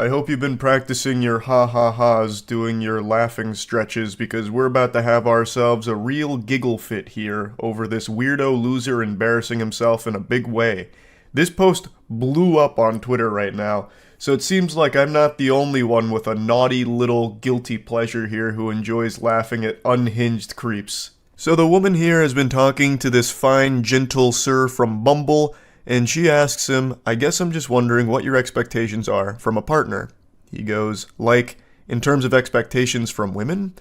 I hope you've been practicing your ha-ha-has, doing your laughing stretches, because we're about to have ourselves a real giggle fit here over this weirdo loser embarrassing himself in a big way. This post blew up on Twitter right now, so it seems like I'm not the only one with a naughty little guilty pleasure here who enjoys laughing at unhinged creeps. So the woman here has been talking to this fine, gentle sir from Bumble, and she asks him, I guess I'm just wondering what your expectations are from a partner. He goes, like, in terms of expectations from women?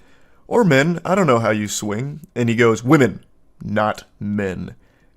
Or men, I don't know how you swing. And he goes, women, not men.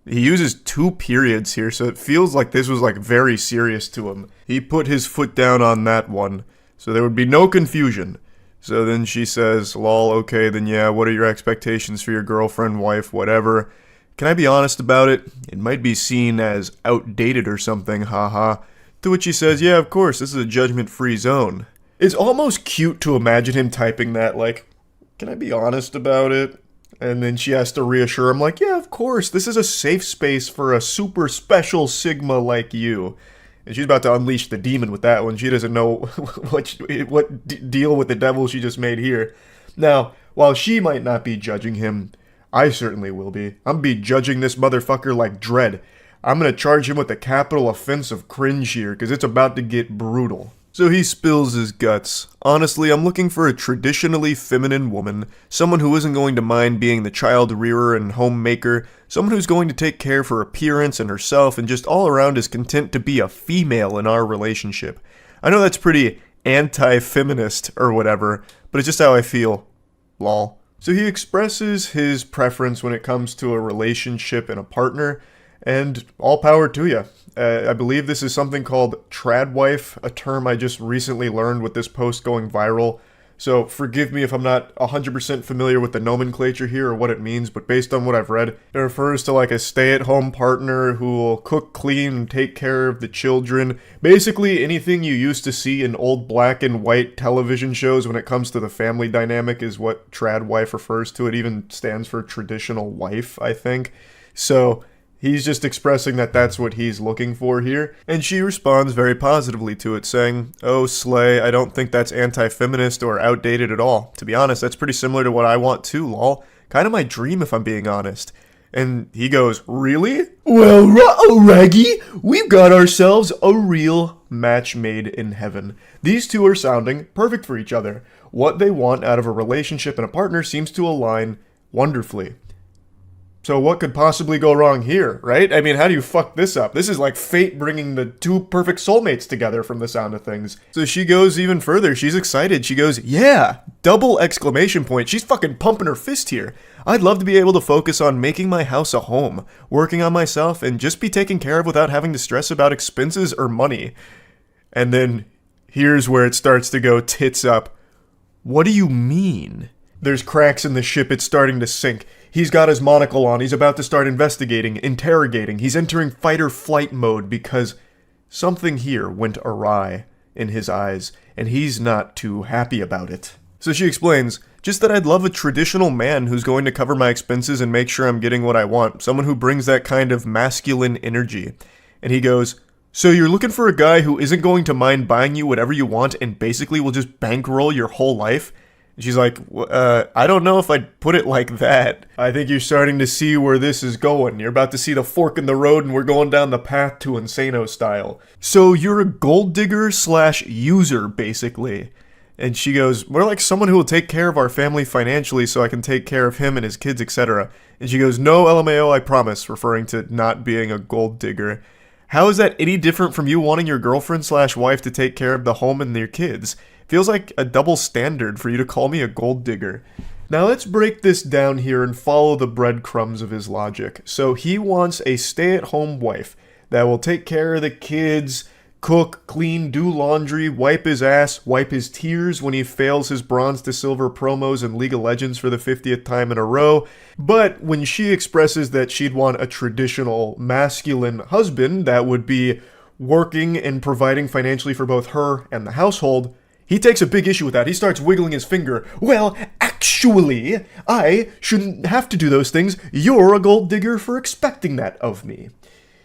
He uses 2 periods here, so it feels like this was like very serious to him. He put his foot down on that one, so there would be no confusion. So then she says, lol, okay, then yeah, what are your expectations for your girlfriend, wife, whatever? Can I be honest about it? It might be seen as outdated or something, haha. To which he says, yeah, of course, this is a judgment-free zone. It's almost cute to imagine him typing that, like, can I be honest about it? And then she has to reassure him, like, yeah, of course, this is a safe space for a super special Sigma like you. And she's about to unleash the demon with that one. She doesn't know what deal with the devil she just made here. Now, while she might not be judging him, I certainly will be. I'm be judging this motherfucker like dread. I'm gonna charge him with the capital offense of cringe here, because it's about to get brutal. So he spills his guts. Honestly, I'm looking for a traditionally feminine woman, someone who isn't going to mind being the child rearer and homemaker, someone who's going to take care of her appearance and herself and just all around is content to be a female in our relationship. I know that's pretty anti-feminist or whatever, but it's just how I feel. Lol. So he expresses his preference when it comes to a relationship and a partner, and all power to you. I believe this is something called tradwife, a term I just recently learned with this post going viral. So forgive me if I'm not 100% familiar with the nomenclature here or what it means, but based on what I've read, it refers to like a stay-at-home partner who will cook, clean, and take care of the children. Basically anything you used to see in old black and white television shows when it comes to the family dynamic is what tradwife refers to. It even stands for traditional wife, I think. So he's just expressing that that's what he's looking for here, and she responds very positively to it, saying, oh, slay, I don't think that's anti-feminist or outdated at all. To be honest, that's pretty similar to what I want too, lol. Kind of my dream, if I'm being honest. And he goes, really? Well, ruh-oh, Raggy, we've got ourselves a real match made in heaven. These two are sounding perfect for each other. What they want out of a relationship and a partner seems to align wonderfully. So what could possibly go wrong here, right? I mean, how do you fuck this up? This is like fate bringing the 2 perfect soulmates together from the sound of things. So she goes even further. She's excited. She goes, yeah, double exclamation point. She's fucking pumping her fist here. I'd love to be able to focus on making my house a home, working on myself, and just be taken care of without having to stress about expenses or money. And then here's where it starts to go tits up. What do you mean? There's cracks in the ship. It's starting to sink. He's got his monocle on. He's about to start investigating, interrogating. He's entering fight-or-flight mode because something here went awry in his eyes, and he's not too happy about it. So she explains, just that I'd love a traditional man who's going to cover my expenses and make sure I'm getting what I want. Someone who brings that kind of masculine energy. And he goes, so you're looking for a guy who isn't going to mind buying you whatever you want and basically will just bankroll your whole life? She's like, I don't know if I'd put it like that. I think you're starting to see where this is going. You're about to see the fork in the road and we're going down the path to Insano style. So you're a gold digger / user, basically. And she goes, we're like someone who will take care of our family financially so I can take care of him and his kids, etc. And she goes, no, LMAO, I promise, referring to not being a gold digger. How is that any different from you wanting your girlfriend / wife to take care of the home and their kids? Feels like a double standard for you to call me a gold digger. Now let's break this down here and follow the breadcrumbs of his logic. So he wants a stay-at-home wife that will take care of the kids, cook, clean, do laundry, wipe his ass, wipe his tears when he fails his bronze to silver promos in League of Legends for the 50th time in a row. But when she expresses that she'd want a traditional masculine husband that would be working and providing financially for both her and the household, he takes a big issue with that. He starts wiggling his finger. Well, actually, I shouldn't have to do those things. You're a gold digger for expecting that of me.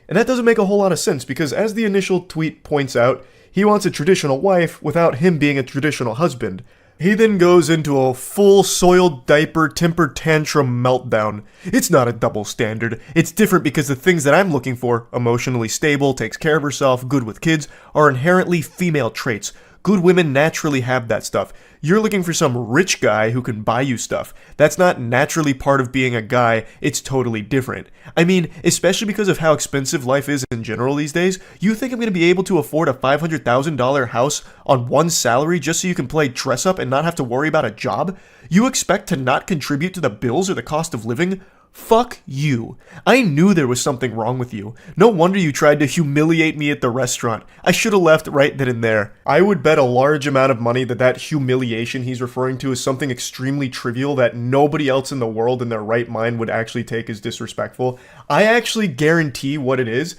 And that doesn't make a whole lot of sense because as the initial tweet points out, He wants a traditional wife without him being a traditional husband. He then goes into a full soiled diaper temper tantrum meltdown. It's not a double standard. It's different because the things that I'm looking for, emotionally stable, takes care of herself, good with kids, are inherently female traits. Good women naturally have that stuff. You're looking for some rich guy who can buy you stuff. That's not naturally part of being a guy, it's totally different. I mean, especially because of how expensive life is in general these days, you think I'm going to be able to afford a $500,000 house on one salary just so you can play dress up and not have to worry about a job? You expect to not contribute to the bills or the cost of living? Fuck you. I knew there was something wrong with you. No wonder you tried to humiliate me at the restaurant. I should have left right then and there. I would bet a large amount of money that that humiliation he's referring to is something extremely trivial that nobody else in the world in their right mind would actually take as disrespectful. I actually guarantee what it is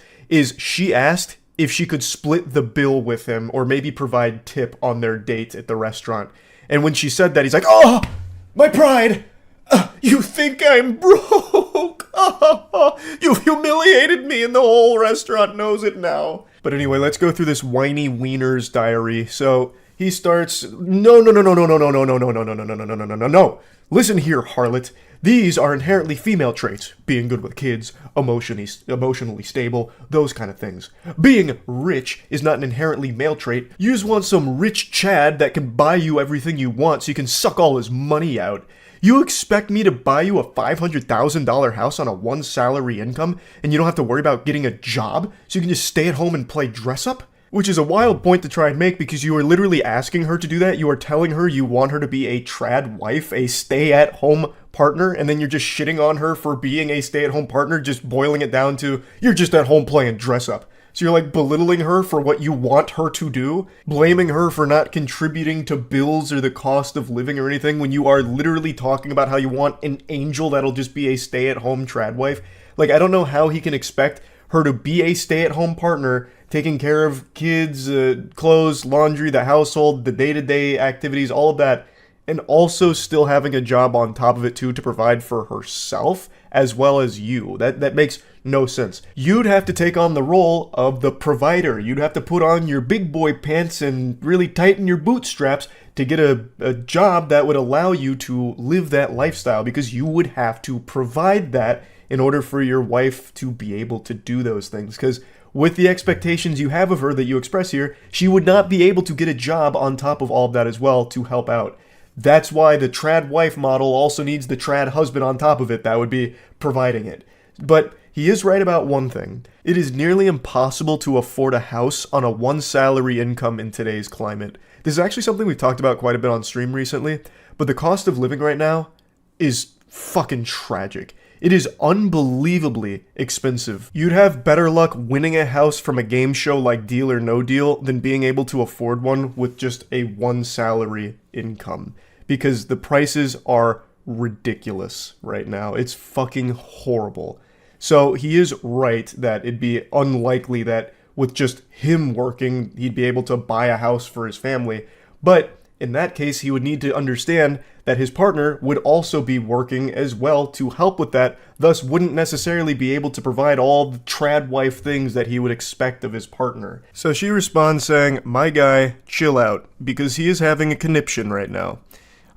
she asked if she could split the bill with him or maybe provide tip on their date at the restaurant. And when she said that, he's like, "Oh, my pride! You think I'm broke? You've humiliated me and the whole restaurant knows it now." But anyway, let's go through this whiny wiener's diary. So he starts, no. Listen here, harlot. These are inherently female traits. Being good with kids, emotionally stable, those kind of things. Being rich is not an inherently male trait. You just want some rich Chad that can buy you everything you want so you can suck all his money out. You expect me to buy you a $500,000 house on a one salary income and you don't have to worry about getting a job so you can just stay at home and play dress up? Which is a wild point to try and make because you are literally asking her to do that. You are telling her you want her to be a trad wife, a stay-at-home partner, and then you're just shitting on her for being a stay-at-home partner, just boiling it down to, you're just at home playing dress up. So you're like belittling her for what you want her to do, blaming her for not contributing to bills or the cost of living or anything when you are literally talking about how you want an angel that'll just be a stay-at-home trad wife. Like, I don't know how he can expect her to be a stay-at-home partner, taking care of kids, clothes, laundry, the household, the day-to-day activities, all of that, and also still having a job on top of it too to provide for herself as well as you. That makes no sense. You'd have to take on the role of the provider. You'd have to put on your big boy pants and really tighten your bootstraps to get a job that would allow you to live that lifestyle because you would have to provide that in order for your wife to be able to do those things. Because with the expectations you have of her that you express here, she would not be able to get a job on top of all of that as well to help out. That's why the trad wife model also needs the trad husband on top of it that would be providing it. But he is right about one thing. It is nearly impossible to afford a house on a one salary income in today's climate. This is actually something we've talked about quite a bit on stream recently, but the cost of living right now is fucking tragic. It is unbelievably expensive. You'd have better luck winning a house from a game show like Deal or No Deal than being able to afford one with just a one salary income. Because the prices are ridiculous right now. It's fucking horrible. So he is right that it'd be unlikely that with just him working, he'd be able to buy a house for his family. But in that case, he would need to understand that his partner would also be working as well to help with that, thus wouldn't necessarily be able to provide all the trad wife things that he would expect of his partner. So she responds saying, "My guy, chill out, because he is having a conniption right now.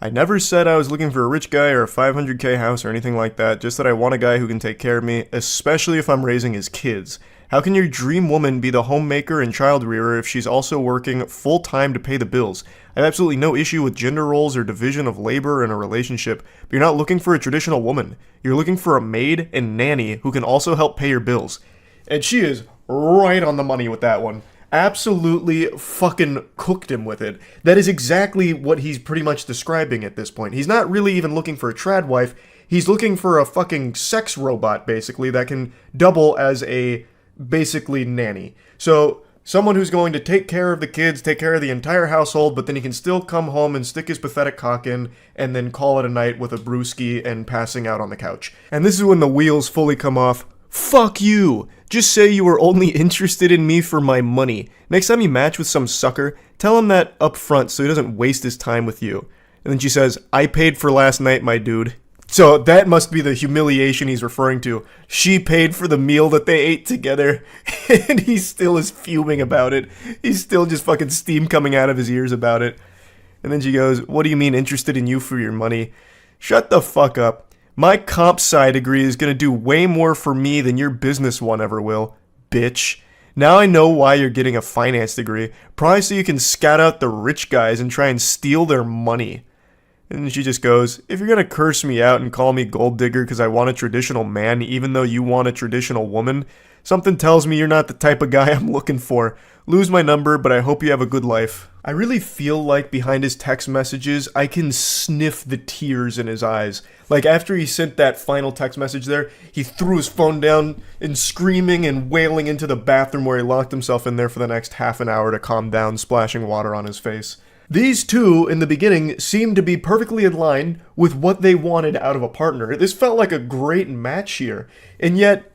I never said I was looking for a rich guy or a 500k house or anything like that, just that I want a guy who can take care of me, especially if I'm raising his kids. How can your dream woman be the homemaker and child rearer if she's also working full-time to pay the bills? I have absolutely no issue with gender roles or division of labor in a relationship, but you're not looking for a traditional woman. You're looking for a maid and nanny who can also help pay your bills." And she is right on the money with that one. Absolutely fucking cooked him with it. That is exactly what he's pretty much describing at this point. He's not really even looking for a trad wife. He's looking for a fucking sex robot, basically, that can double as a basically nanny. So someone who's going to take care of the kids, take care of the entire household, but then he can still come home and stick his pathetic cock in and then call it a night with a brewski and passing out on the couch. And this is when the wheels fully come off. Fuck you! Just say you were only interested in me for my money. Next time you match with some sucker, tell him that up front so he doesn't waste his time with you. And then she says, "I paid for last night, my dude." So that must be the humiliation he's referring to. She paid for the meal that they ate together, and he still is fuming about it. He's still just fucking steam coming out of his ears about it. And then she goes, "What do you mean interested in you for your money? Shut the fuck up. My comp sci degree is gonna do way more for me than your business one ever will, bitch. Now I know why you're getting a finance degree. Probably so you can scout out the rich guys and try and steal their money." And she just goes, "If you're gonna curse me out and call me gold digger because I want a traditional man even though you want a traditional woman, something tells me you're not the type of guy I'm looking for. Lose my number, but I hope you have a good life." I really feel like behind his text messages, I can sniff the tears in his eyes. Like after he sent that final text message there, he threw his phone down and screaming and wailing into the bathroom where he locked himself in there for the next half an hour to calm down, splashing water on his face. These two, in the beginning, seemed to be perfectly in line with what they wanted out of a partner. This felt like a great match here. And yet,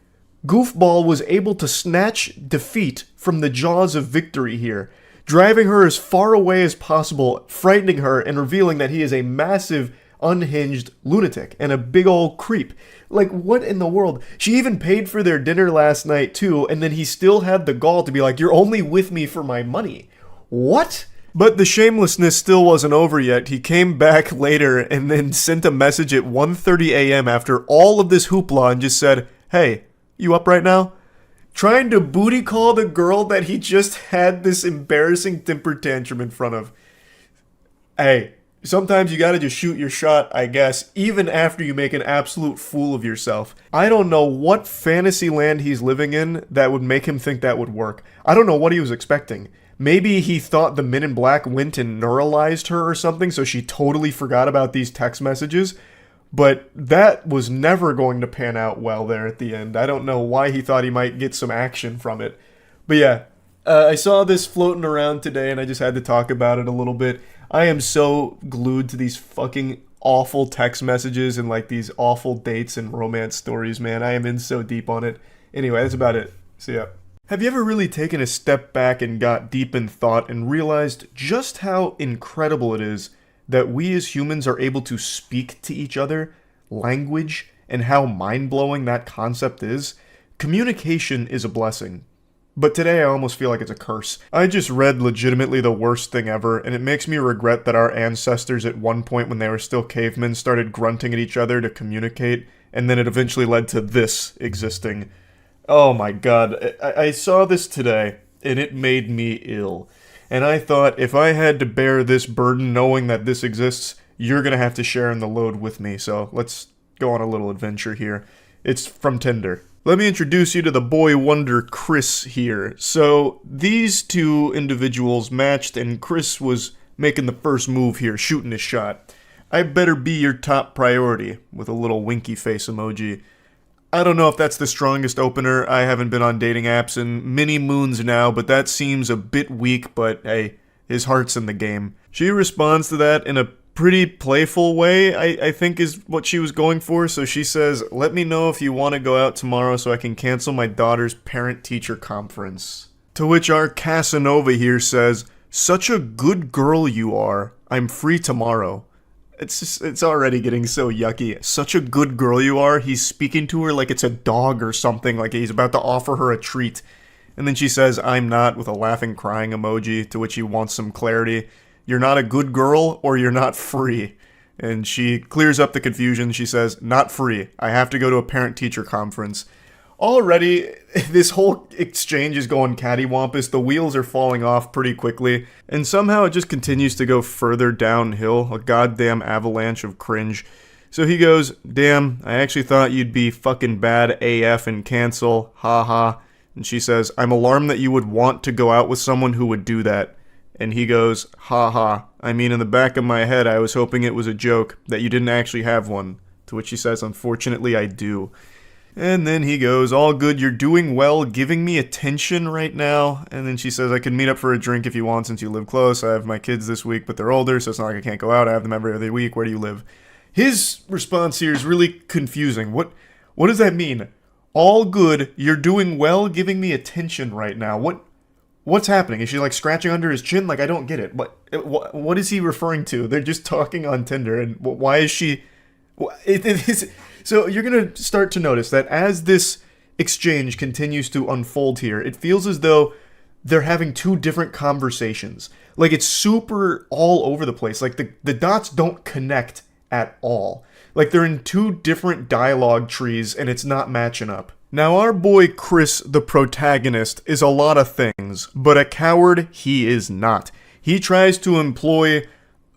Goofball was able to snatch defeat from the jaws of victory here, driving her as far away as possible, frightening her, and revealing that he is a massive, unhinged lunatic and a big old creep. Like, what in the world? She even paid for their dinner last night, too, and then he still had the gall to be like, "You're only with me for my money." What? But the shamelessness still wasn't over yet. He came back later and then sent a message at 1:30 a.m. after all of this hoopla and just said, "Hey, you up right now?" Trying to booty call the girl that he just had this embarrassing temper tantrum in front of. Hey, sometimes you gotta just shoot your shot, I guess, even after you make an absolute fool of yourself. I don't know what fantasy land he's living in that would make him think that would work. I don't know what he was expecting. Maybe he thought the Men in Black went and neuralized her or something, so she totally forgot about these text messages. But that was never going to pan out well there at the end. I don't know why he thought he might get some action from it. But yeah, I saw this floating around today and I just had to talk about it a little bit. I am so glued to these fucking awful text messages and like these awful dates and romance stories, man. I am in so deep on it. Anyway, that's about it. See ya. Have you ever really taken a step back and got deep in thought and realized just how incredible it is that we as humans are able to speak to each other, language, and how mind-blowing that concept is? Communication is a blessing. But today I almost feel like it's a curse. I just read legitimately the worst thing ever, and it makes me regret that our ancestors at one point when they were still cavemen started grunting at each other to communicate, and then it eventually led to this existing. Oh my god, I saw this today, and it made me ill. And I thought, if I had to bear this burden knowing that this exists, you're gonna have to share in the load with me, so let's go on a little adventure here. It's from Tinder. Let me introduce you to the boy wonder Chris here. So, these two individuals matched, and Chris was making the first move here, shooting his shot. "I better be your top priority," with a little winky face emoji. I don't know if that's the strongest opener. I haven't been on dating apps in many moons now, but that seems a bit weak, but hey, his heart's in the game. She responds to that in a pretty playful way, I think is what she was going for. So she says, "Let me know if you want to go out tomorrow so I can cancel my daughter's parent-teacher conference." To which our Casanova here says, "Such a good girl you are. I'm free tomorrow." It's already getting so yucky. "Such a good girl you are." He's speaking to her like it's a dog or something, like he's about to offer her a treat. And then she says, "I'm not," with a laughing crying emoji, to which he wants some clarity. "You're not a good girl or you're not free." And she clears up the confusion. She says, "Not free. I have to go to a parent-teacher conference." Already, this whole exchange is going cattywampus. The wheels are falling off pretty quickly. And somehow it just continues to go further downhill. A goddamn avalanche of cringe. So he goes, "Damn, I actually thought you'd be fucking bad AF and cancel. Ha ha." And she says, "I'm alarmed that you would want to go out with someone who would do that." And he goes, "Ha ha. I mean, in the back of my head, I was hoping it was a joke, that you didn't actually have one." To which she says, "Unfortunately, I do." And then he goes, "All good, you're doing well, giving me attention right now." And then she says, "I can meet up for a drink if you want since you live close. I have my kids this week, but they're older, so it's not like I can't go out. I have them every other week. Where do you live?" His response here is really confusing. What does that mean? All good, you're doing well, giving me attention right now. What's happening? Is she like scratching under his chin? Like, I don't get it. What is he referring to? They're just talking on Tinder, and why is she It is. So you're going to start to notice that as this exchange continues to unfold here, it feels as though they're having two different conversations. Like, it's super all over the place. Like, the dots don't connect at all. Like, they're in two different dialogue trees, and it's not matching up. Now, our boy Chris, the protagonist, is a lot of things, but a coward he is not. He tries to employ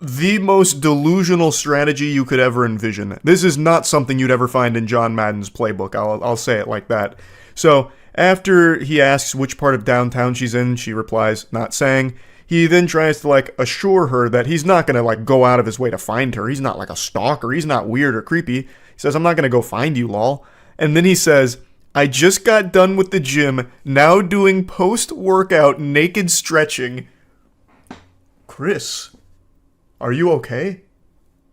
the most delusional strategy you could ever envision. This is not something you'd ever find in John Madden's playbook, I'll say it like that. So, after he asks which part of downtown she's in, she replies, not saying. He then tries to, like, assure her that he's not gonna, like, go out of his way to find her. He's not, like, a stalker. He's not weird or creepy. He says, I'm not gonna go find you, lol. And then he says, I just got done with the gym, now doing post-workout naked stretching. Chris, are you okay?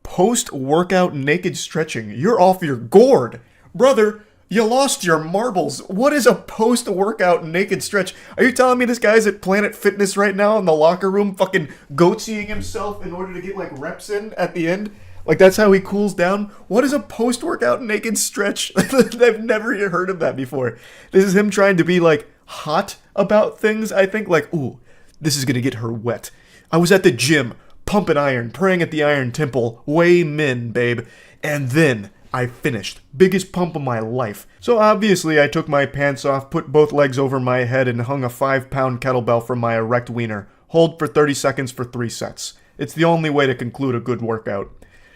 Post-workout naked stretching. You're off your gourd. Brother, you lost your marbles. What is a post-workout naked stretch? Are you telling me this guy's at Planet Fitness right now in the locker room fucking goatseeing himself in order to get, like, reps in at the end? Like, that's how he cools down? What is a post-workout naked stretch? I've never heard of that before. This is him trying to be, like, hot about things, I think. Like, ooh, this is gonna get her wet. I was at the gym, pumping iron, praying at the Iron Temple, way min, babe. And then I finished. Biggest pump of my life. So obviously I took my pants off, put both legs over my head, and hung a 5-pound kettlebell from my erect wiener. Hold for 30 seconds for 3 sets. It's the only way to conclude a good workout.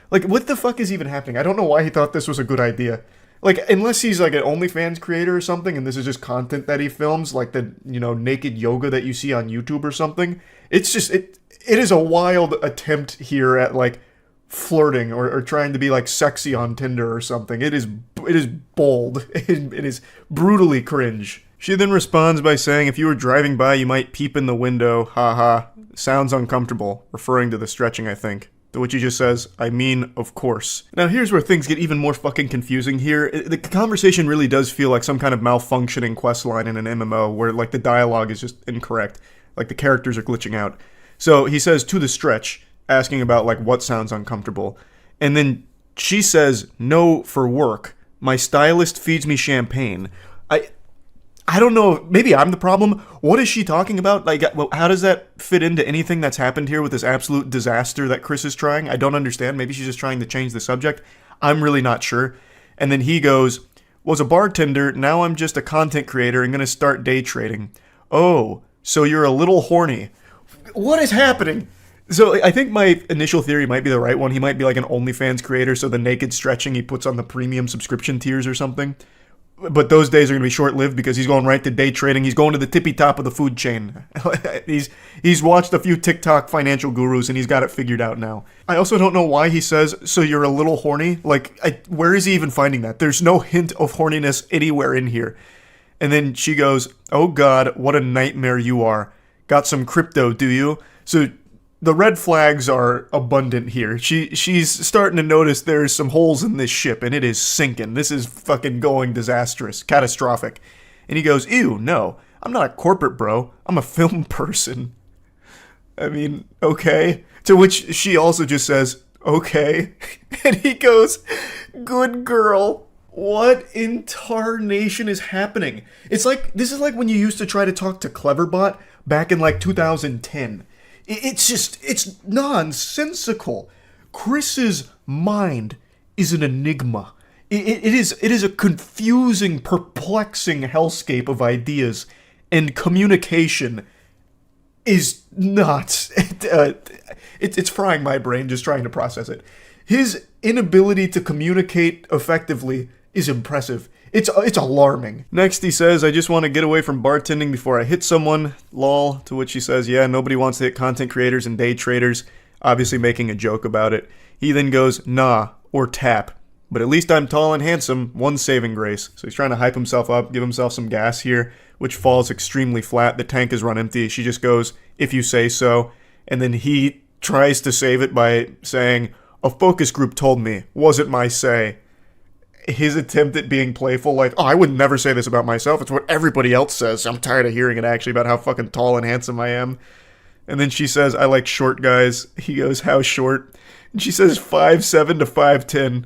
Like, what the fuck is even happening? I don't know why he thought this was a good idea. Like, unless he's like an OnlyFans creator or something, and this is just content that he films, like the, you know, naked yoga that you see on YouTube or something. It's just, it is a wild attempt here at, like, flirting or trying to be, like, sexy on Tinder or something. It is bold. It is brutally cringe. She then responds by saying, if you were driving by, you might peep in the window. Haha. Sounds uncomfortable. Referring to the stretching, I think. To which he just says, I mean, of course. Now here's where things get even more fucking confusing here. The conversation really does feel like some kind of malfunctioning questline in an MMO where, like, the dialogue is just incorrect. Like, the characters are glitching out. So he says, to the stretch, asking about, like, what sounds uncomfortable. And then she says, no, for work. My stylist feeds me champagne. I don't know, maybe I'm the problem. What is she talking about? Like, how does that fit into anything that's happened here with this absolute disaster that Chris is trying? I don't understand. Maybe she's just trying to change the subject. I'm really not sure. And then he goes, was a bartender, now I'm just a content creator and gonna start day trading. Oh, so you're a little horny. What is happening? So I think my initial theory might be the right one. He might be like an OnlyFans creator, so the naked stretching he puts on the premium subscription tiers or something. But those days are going to be short-lived because he's going right to day trading. He's going to the tippy top of the food chain. He's watched a few TikTok financial gurus and he's got it figured out now. I also don't know why he says, so you're a little horny? Like, where is he even finding that? There's no hint of horniness anywhere in here. And then she goes, oh God, what a nightmare you are. Got some crypto, do you? So the red flags are abundant here. She's starting to notice there's some holes in this ship, and it is sinking. This is fucking going disastrous, catastrophic. And he goes, ew, no, I'm not a corporate bro. I'm a film person. I mean, okay. To which she also just says, okay. And he goes, good girl. What in tarnation is happening? This is like when you used to try to talk to Cleverbot back in like 2010. It's nonsensical. Chris's mind is an enigma. It is a confusing, perplexing hellscape of ideas, and communication is not. It's frying my brain just trying to process it. His inability to communicate effectively is impressive. It's alarming. Next he says, I just want to get away from bartending before I hit someone, lol, to which he says, yeah, nobody wants to hit content creators and day traders, obviously making a joke about it. He then goes, nah, or tap, but at least I'm tall and handsome, one saving grace. So he's trying to hype himself up, give himself some gas here, which falls extremely flat. The tank is run empty. She just goes, if you say so, and then he tries to save it by saying, a focus group told me, wasn't my say. His attempt at being playful, like, oh, I would never say this about myself. It's what everybody else says. I'm tired of hearing it, actually, about how fucking tall and handsome I am. And then she says, I like short guys. He goes, how short? And she says 5'7" to 5'10".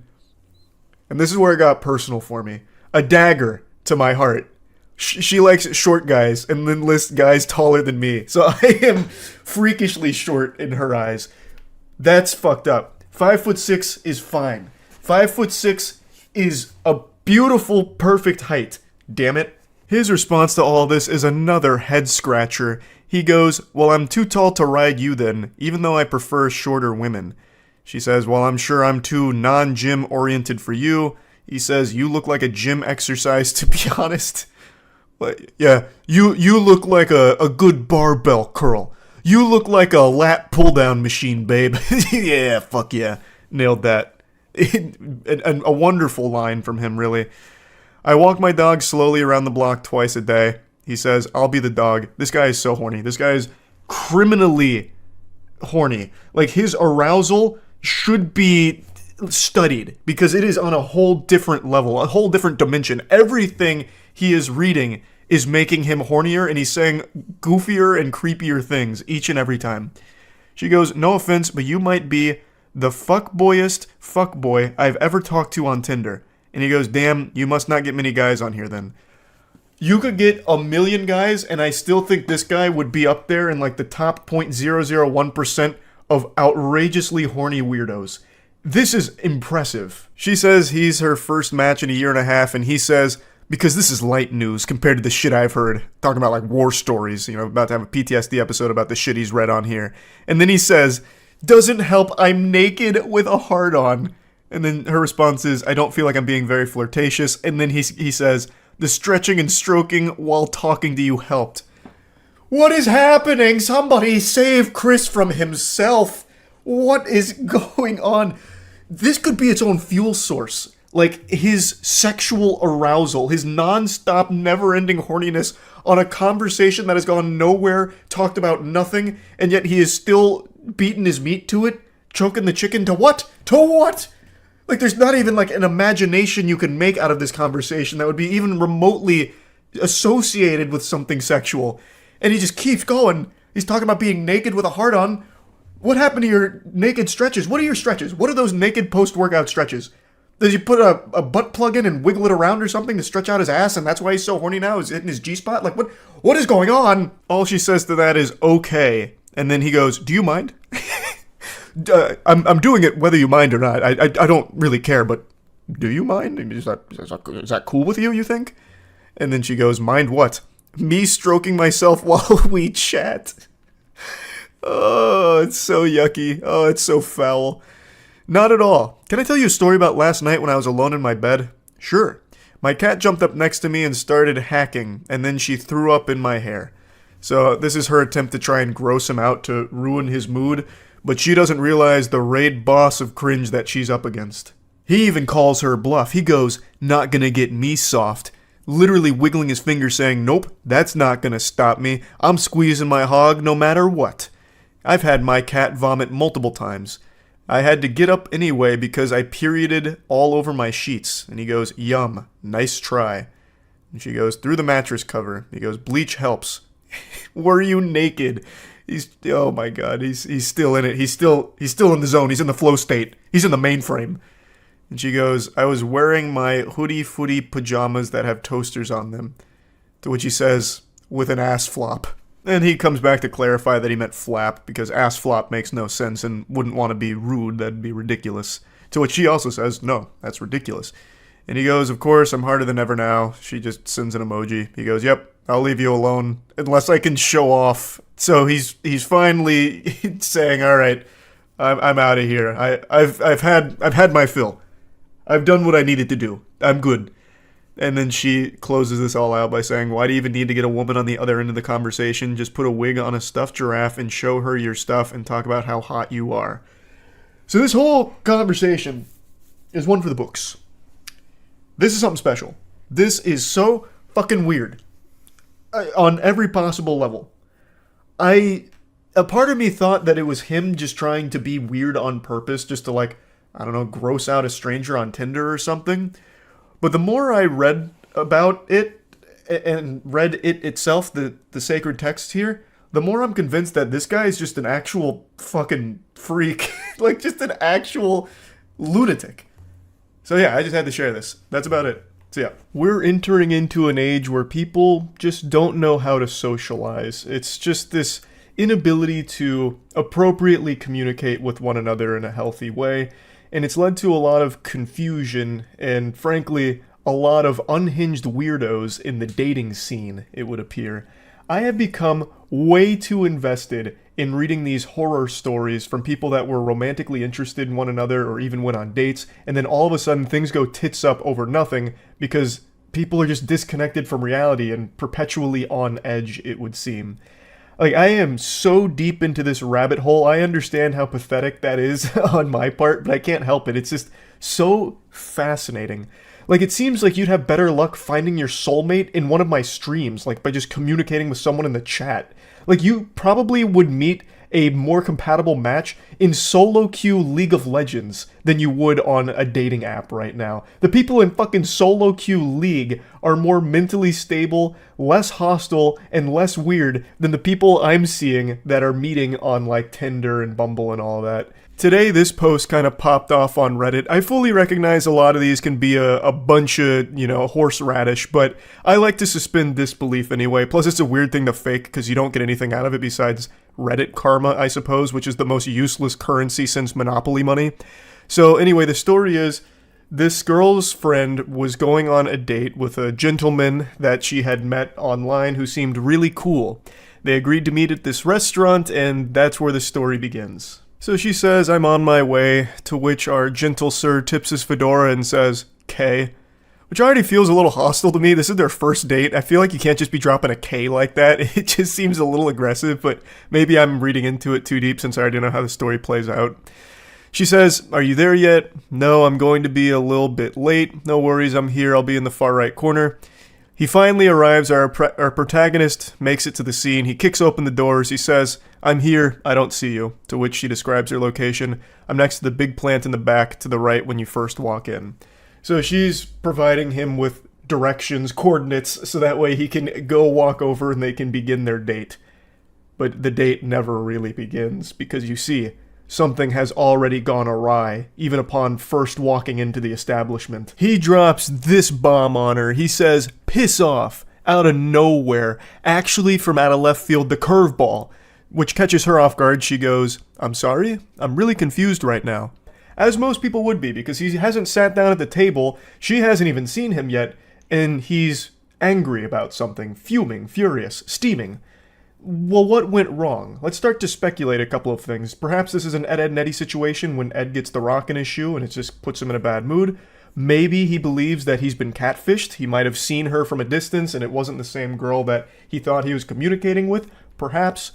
And this is where it got personal for me. A dagger to my heart. She likes short guys and then lists guys taller than me. So I am freakishly short in her eyes. That's fucked up. 5'6" is fine. 5'6" is a beautiful, perfect height. Damn it. His response to all this is another head scratcher. He goes, "Well, I'm too tall to ride you then, even though I prefer shorter women." She says, "Well, I'm sure I'm too non-gym oriented for you." He says, "You look like a gym exercise, to be honest." But yeah, you look like a good barbell curl. You look like a lat pull-down machine, babe. Yeah, fuck yeah. Nailed that. A wonderful line from him, really. I walk my dog slowly around the block twice a day. He says, "I'll be the dog." This guy is so horny. This guy is criminally horny. Like, his arousal should be studied because it is on a whole different level, a whole different dimension. Everything he is reading is making him hornier, and he's saying goofier and creepier things each and every time. She goes, "No offense, but you might be the fuckboyest fuckboy I've ever talked to on Tinder." And he goes, "Damn, you must not get many guys on here then." You could get a million guys, and I still think this guy would be up there in like the top 0.001% of outrageously horny weirdos. This is impressive. She says he's her first match in a year and a half, and he says, because this is light news compared to the shit I've heard, talking about like war stories, about to have a PTSD episode about the shit he's read on here. And then he says, "Doesn't help, I'm naked with a heart on." And then her response is, "I don't feel like I'm being very flirtatious." And then he says, "The stretching and stroking while talking to you helped." What is happening? Somebody save Chris from himself. What is going on? This could be its own fuel source. Like, his sexual arousal, his non-stop, never-ending horniness on a conversation that has gone nowhere, talked about nothing, and yet he is still beating his meat to it, choking the chicken to what? To what? Like, there's not even, like, an imagination you can make out of this conversation that would be even remotely associated with something sexual. And he just keeps going. He's talking about being naked with a heart on. What happened to your naked stretches? What are your stretches? What are those naked post-workout stretches? Does he put a butt plug in and wiggle it around or something to stretch out his ass, and that's why he's so horny now? Is hitting his G-spot? Like, what is going on? All she says to that is, "Okay." And then he goes, "Do you mind?" I'm doing it whether you mind or not. I don't really care, but do you mind? Is that cool with you, you think? And then she goes, "Mind what?" "Me stroking myself while we chat." Oh, it's so yucky. Oh, it's so foul. Not at all. Can I tell you a story about last night when I was alone in my bed? Sure. My cat jumped up next to me and started hacking, and then she threw up in my hair. So this is her attempt to try and gross him out to ruin his mood, but she doesn't realize the raid boss of cringe that she's up against. He even calls her bluff. He goes, "Not gonna get me soft." Literally wiggling his finger saying, "Nope, that's not gonna stop me. I'm squeezing my hog no matter what." I've had my cat vomit multiple times. I had to get up anyway because I perioded all over my sheets. And he goes, "Yum, nice try." And she goes, "Through the mattress cover." He goes, "Bleach helps." Were you naked? Oh my god, he's still in it. He's still in the zone. He's in the flow state. He's in the mainframe. And she goes, "I was wearing my hoodie footy pajamas that have toasters on them." To which he says, "With an ass flop." And he comes back to clarify that he meant flap, because ass flop makes no sense and wouldn't want to be rude, that'd be ridiculous. To which she also says, "No, that's ridiculous." And he goes, "Of course, I'm harder than ever now." She just sends an emoji. He goes, "Yep, I'll leave you alone, unless I can show off." So he's finally saying, "All right, I'm out of here. I've had my fill. I've done what I needed to do. I'm good." And then she closes this all out by saying, "Why do you even need to get a woman on the other end of the conversation? Just put a wig on a stuffed giraffe and show her your stuff and talk about how hot you are." So this whole conversation is one for the books. This is something special. This is so fucking weird. On every possible level. A part of me thought that it was him just trying to be weird on purpose, just to, like, I don't know, gross out a stranger on Tinder or something. But the more I read about it, and read it itself, the sacred text here, the more I'm convinced that this guy is just an actual fucking freak. Like, just an actual lunatic. So yeah, I just had to share this. That's about it. So yeah, we're entering into an age where people just don't know how to socialize. It's just this inability to appropriately communicate with one another in a healthy way, and it's led to a lot of confusion and, frankly, a lot of unhinged weirdos in the dating scene, it would appear. I have become way too invested in reading these horror stories from people that were romantically interested in one another or even went on dates, and then all of a sudden things go tits up over nothing because people are just disconnected from reality and perpetually on edge, it would seem. Like, I am so deep into this rabbit hole. I understand how pathetic that is on my part, but I can't help it. It's just so fascinating. Like, it seems like you'd have better luck finding your soulmate in one of my streams, like by just communicating with someone in the chat. Like, you probably would meet a more compatible match in solo queue League of Legends than you would on a dating app right now. The people in fucking solo queue League are more mentally stable, less hostile, and less weird than the people I'm seeing that are meeting on like Tinder and Bumble and all that. Today, this post kind of popped off on Reddit. I fully recognize a lot of these can be a bunch of, horseradish, but I like to suspend disbelief anyway. Plus, it's a weird thing to fake because you don't get anything out of it besides Reddit karma, I suppose, which is the most useless currency since Monopoly money. So anyway, the story is this girl's friend was going on a date with a gentleman that she had met online who seemed really cool. They agreed to meet at this restaurant, and that's where the story begins. So she says, "I'm on my way," to which our gentle sir tips his fedora and says, "K," which already feels a little hostile to me. This is their first date. I feel like you can't just be dropping a K like that. It just seems a little aggressive, but maybe I'm reading into it too deep since I already know how the story plays out. She says, "Are you there yet?" "No, I'm going to be a little bit late." "No worries, I'm here. I'll be in the far right corner." He finally arrives. Our protagonist makes it to the scene. He kicks open the doors. He says, "I'm here. I don't see you," to which she describes her location. "I'm next to the big plant in the back to the right when you first walk in." So she's providing him with directions, coordinates, so that way he can go walk over and they can begin their date. But the date never really begins because, you see, something has already gone awry, even upon first walking into the establishment. He drops this bomb on her. He says, "Piss off," out of nowhere. Actually, from out of left field, the curveball, which catches her off guard. She goes, "I'm sorry? I'm really confused right now." As most people would be, because he hasn't sat down at the table, she hasn't even seen him yet, and he's angry about something, fuming, furious, steaming. Well, what went wrong? Let's start to speculate a couple of things. Perhaps this is an Ed, Edd and Eddy situation when Ed gets the rock in his shoe and it just puts him in a bad mood. Maybe he believes that he's been catfished. He might have seen her from a distance and it wasn't the same girl that he thought he was communicating with. Perhaps.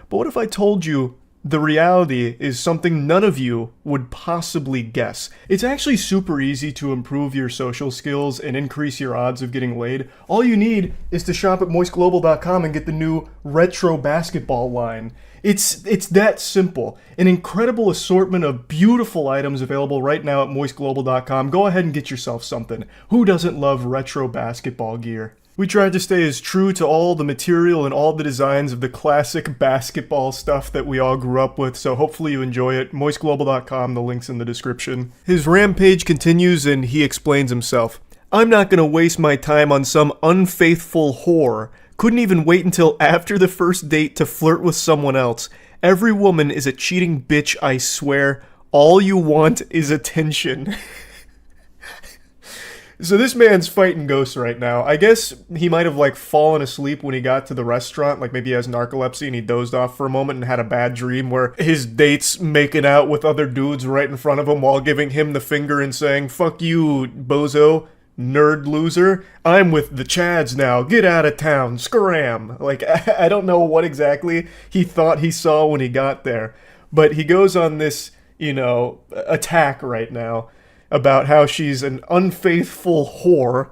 But what if I told you the reality is something none of you would possibly guess? It's actually super easy to improve your social skills and increase your odds of getting laid. All you need is to shop at moistglobal.com and get the new retro basketball line. It's that simple. An incredible assortment of beautiful items available right now at moistglobal.com. Go ahead and get yourself something. Who doesn't love retro basketball gear? We tried to stay as true to all the material and all the designs of the classic basketball stuff that we all grew up with, so hopefully you enjoy it. Moistglobal.com, the link's in the description. His rampage continues and he explains himself. "I'm not gonna waste my time on some unfaithful whore. Couldn't even wait until after the first date to flirt with someone else. Every woman is a cheating bitch, I swear. All you want is attention." So this man's fighting ghosts right now. I guess he might have fallen asleep when he got to the restaurant. Like maybe he has narcolepsy and he dozed off for a moment and had a bad dream where his date's making out with other dudes right in front of him while giving him the finger and saying, "Fuck you, bozo, nerd loser. I'm with the Chads now. Get out of town. Scram." I don't know what exactly he thought he saw when he got there. But he goes on this, attack right now about how she's an unfaithful whore,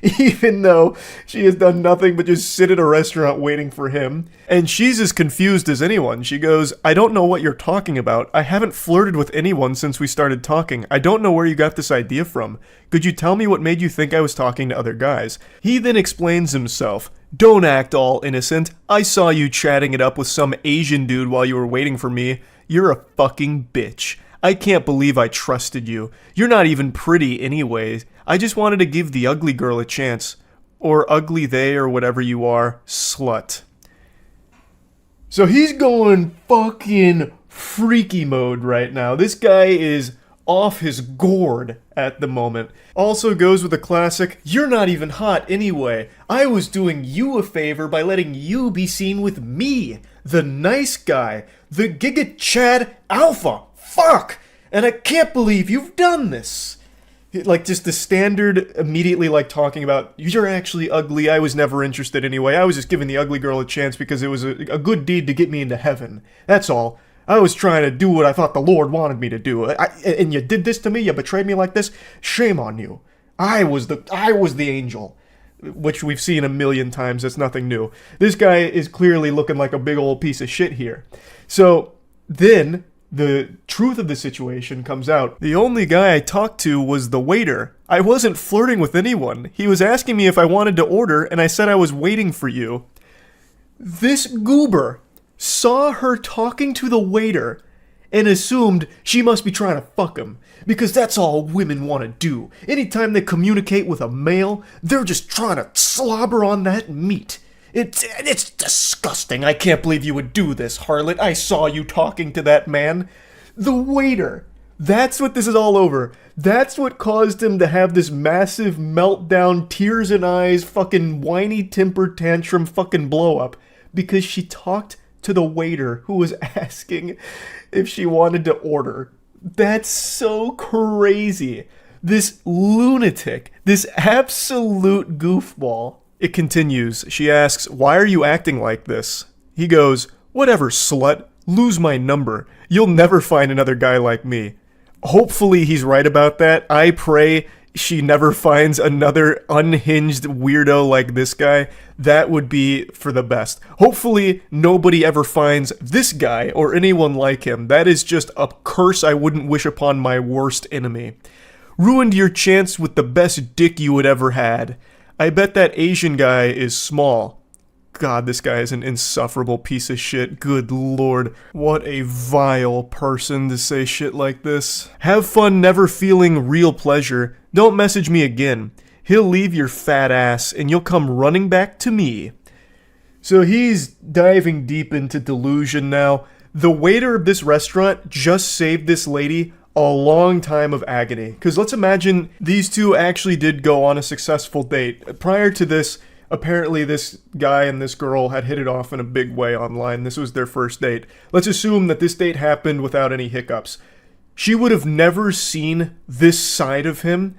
even though she has done nothing but just sit at a restaurant waiting for him. And she's as confused as anyone. She goes, "I don't know what you're talking about. I haven't flirted with anyone since we started talking. I don't know where you got this idea from. Could you tell me what made you think I was talking to other guys?" He then explains himself. "Don't act all innocent. I saw you chatting it up with some Asian dude while you were waiting for me. You're a fucking bitch. I can't believe I trusted you. You're not even pretty anyways. I just wanted to give the ugly girl a chance. Or ugly they or whatever you are, slut. So he's going fucking freaky mode right now. This guy is off his gourd at the moment. Also goes with the classic, you're not even hot anyway. I was doing you a favor by letting you be seen with me, the nice guy, the Giga Chad Alpha. Fuck! And I can't believe you've done this. Like, just the standard, immediately, like, talking about, you're actually ugly, I was never interested anyway, I was just giving the ugly girl a chance because it was a good deed to get me into heaven. That's all. I was trying to do what I thought the Lord wanted me to do. And you did this to me, you betrayed me like this? Shame on you. I was the angel. Which we've seen a million times, that's nothing new. This guy is clearly looking like a big old piece of shit here. So, then the truth of the situation comes out. The only guy I talked to was the waiter. I wasn't flirting with anyone. He was asking me if I wanted to order, and I said I was waiting for you. This goober saw her talking to the waiter and assumed she must be trying to fuck him. Because that's all women want to do. Anytime they communicate with a male, they're just trying to slobber on that meat. It's disgusting. I can't believe you would do this, harlot. I saw you talking to that man. The waiter. That's what this is all over. That's what caused him to have this massive meltdown, tears in eyes, fucking whiny temper tantrum fucking blow up. Because she talked to the waiter who was asking if she wanted to order. That's so crazy. This lunatic. This absolute goofball. It continues. She asks, why are you acting like this? He goes, whatever, slut. Lose my number. You'll never find another guy like me. Hopefully he's right about that. I pray she never finds another unhinged weirdo like this guy. That would be for the best. Hopefully nobody ever finds this guy or anyone like him. That is just a curse I wouldn't wish upon my worst enemy. Ruined your chance with the best dick you had ever had. I bet that Asian guy is small. God, this guy is an insufferable piece of shit. Good lord. What a vile person to say shit like this. Have fun never feeling real pleasure. Don't message me again. He'll leave your fat ass and you'll come running back to me. So he's diving deep into delusion now. The waiter of this restaurant just saved this lady a long time of agony. Because let's imagine these two actually did go on a successful date. Prior to this, apparently this guy and this girl had hit it off in a big way online. This was their first date. Let's assume that this date happened without any hiccups. She would have never seen this side of him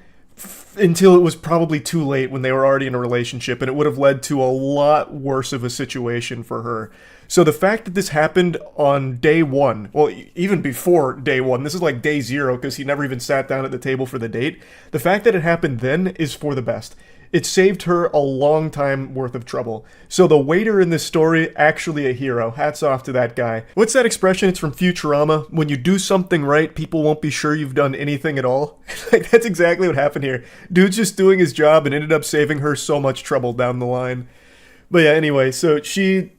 until it was probably too late when they were already in a relationship, and it would have led to a lot worse of a situation for her. So the fact that this happened on day one, well, even before day one, this is like day zero because he never even sat down at the table for the date. The fact that it happened then is for the best. It saved her a long time worth of trouble. So the waiter in this story, actually a hero. Hats off to that guy. What's that expression? It's from Futurama. When you do something right, people won't be sure you've done anything at all. Like, that's exactly what happened here. Dude's just doing his job and ended up saving her so much trouble down the line. But yeah, anyway, so she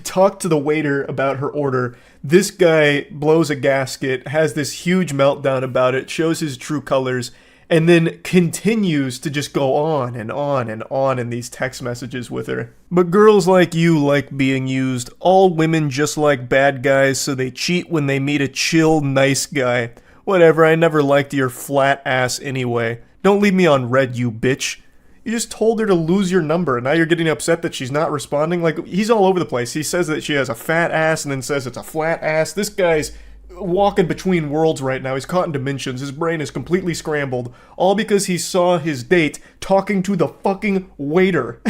talked to the waiter about her order. This guy blows a gasket, has this huge meltdown about it, shows his true colors, and then continues to just go on and on and on in these text messages with her. But girls like you like being used. All women just like bad guys, so they cheat when they meet a chill, nice guy. Whatever, I never liked your flat ass anyway. Don't leave me on red, you bitch. You just told her to lose your number, and now you're getting upset that she's not responding? Like, he's all over the place. He says that she has a fat ass and then says it's a flat ass. This guy's walking between worlds right now. He's caught in dimensions. His brain is completely scrambled. All because he saw his date talking to the fucking waiter.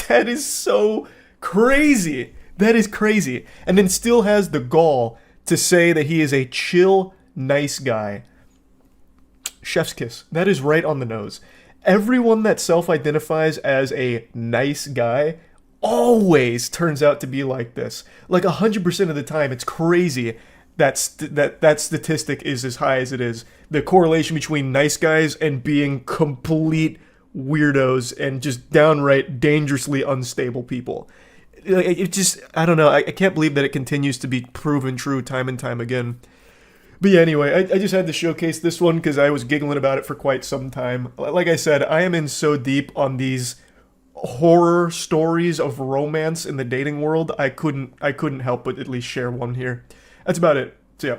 That is so crazy. That is crazy. And then still has the gall to say that he is a chill, nice guy. Chef's kiss. That is right on the nose. Everyone that self-identifies as a nice guy always turns out to be like this. Like 100% of the time. It's crazy that statistic is as high as it is. The correlation between nice guys and being complete weirdos and just downright dangerously unstable people. It just, I don't know, I can't believe that it continues to be proven true time and time again. But yeah, anyway, I just had to showcase this one because I was giggling about it for quite some time. Like I said, I am in so deep on these horror stories of romance in the dating world. I couldn't help but at least share one here. That's about it. So yeah.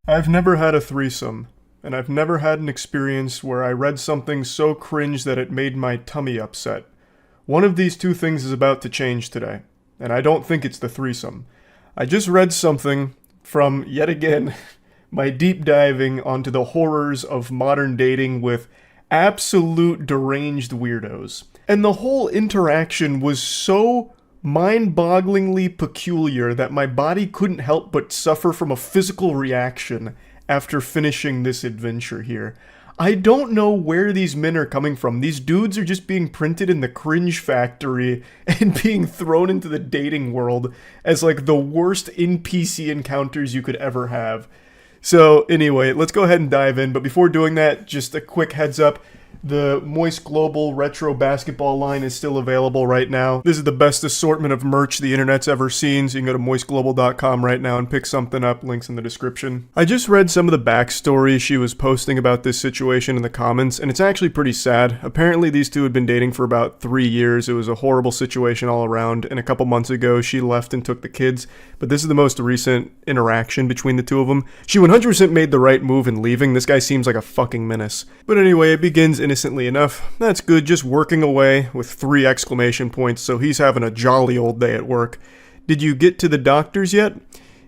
I've never had a threesome, and I've never had an experience where I read something so cringe that it made my tummy upset. One of these two things is about to change today, and I don't think it's the threesome. I just read something from, yet again, my deep diving onto the horrors of modern dating with absolute deranged weirdos. And the whole interaction was so mind-bogglingly peculiar that my body couldn't help but suffer from a physical reaction after finishing this adventure here. I don't know where these men are coming from. These dudes are just being printed in the cringe factory and being thrown into the dating world as like the worst NPC encounters you could ever have. So anyway, let's go ahead and dive in. But before doing that, just a quick heads up. The Moist Global Retro Basketball line is still available right now. This is the best assortment of merch the internet's ever seen, so you can go to moistglobal.com right now and pick something up. Links in the description. I just read some of the backstory she was posting about this situation in the comments, and it's actually pretty sad. Apparently these two had been dating for about 3 years. It was a horrible situation all around, and a couple months ago she left and took the kids. But this is the most recent interaction between the two of them. She 100% made the right move in leaving. This guy seems like a fucking menace. But anyway, it begins innocently enough. That's good, just working away with 3 exclamation points, so he's having a jolly old day at work. Did you get to the doctors yet?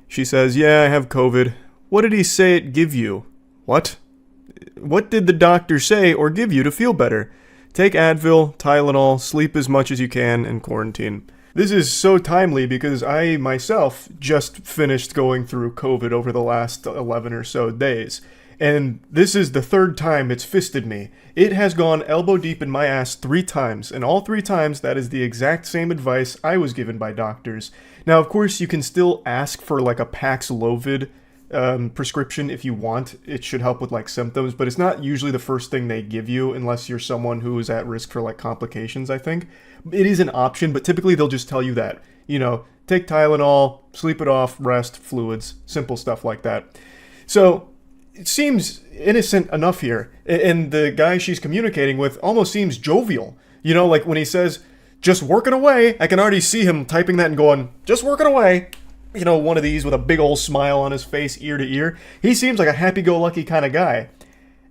She says, yeah, I have COVID. What did he say it give you? What? What did the doctor say or give you to feel better? Take Advil, Tylenol, sleep as much as you can, and quarantine. This is so timely because I myself just finished going through COVID over the last 11 or so days. And this is the 3rd time it's fisted me. It has gone elbow deep in my ass 3 times, and all 3 times that is the exact same advice I was given by doctors. Now, of course, you can still ask for like a Paxlovid prescription if you want. It should help with like symptoms, but it's not usually the first thing they give you unless you're someone who is at risk for like complications, I think. It is an option, but typically they'll just tell you that. You know, take Tylenol, sleep it off, rest, fluids, simple stuff like that. So it seems innocent enough here, and the guy she's communicating with almost seems jovial. You know, like when he says, just working away, I can already see him typing that and going, just working away. You know, one of these with a big old smile on his face, ear to ear. He seems like a happy-go-lucky kind of guy.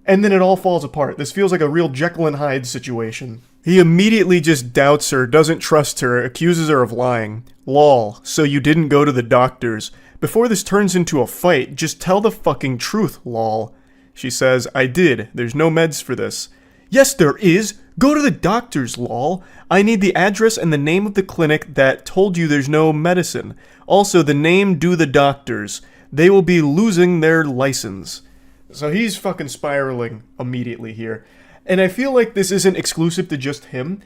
And then it all falls apart. This feels like a real Jekyll and Hyde situation. He immediately just doubts her, doesn't trust her, accuses her of lying. Lol, so you didn't go to the doctors. Before this turns into a fight, just tell the fucking truth, lol. She says, I did. There's no meds for this. Yes, there is. Go to the doctors, lol. I need the address and the name of the clinic that told you there's no medicine. Also, the name do the doctors. They will be losing their license. So he's fucking spiraling immediately here. And I feel like this isn't exclusive to just him.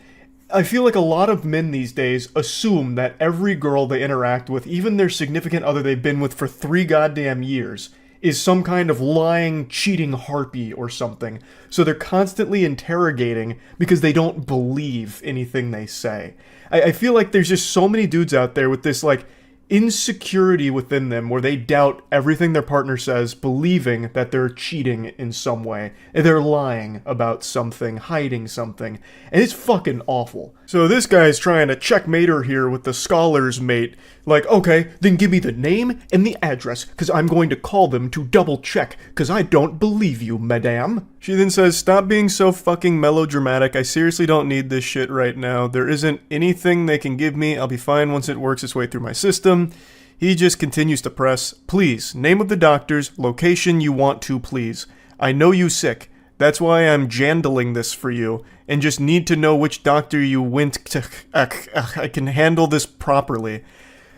I feel like a lot of men these days assume that every girl they interact with, even their significant other they've been with for 3 goddamn years, is some kind of lying, cheating harpy or something. So they're constantly interrogating because they don't believe anything they say. I feel like there's just so many dudes out there with this, like, insecurity within them where they doubt everything their partner says, believing that they're cheating in some way. They're lying about something, hiding something, and it's fucking awful. So this guy's trying to checkmate her here with the scholar's mate. Like, okay, then give me the name and the address, because I'm going to call them to double check, because I don't believe you, madame. She then says, stop being so fucking melodramatic. I seriously don't need this shit right now. There isn't anything they can give me. I'll be fine once it works its way through my system. He just continues to press, please, name of the doctors, location you want to, please. I know you sick. That's why I'm jandling this for you, and just need to know which doctor you went to. I can handle this properly.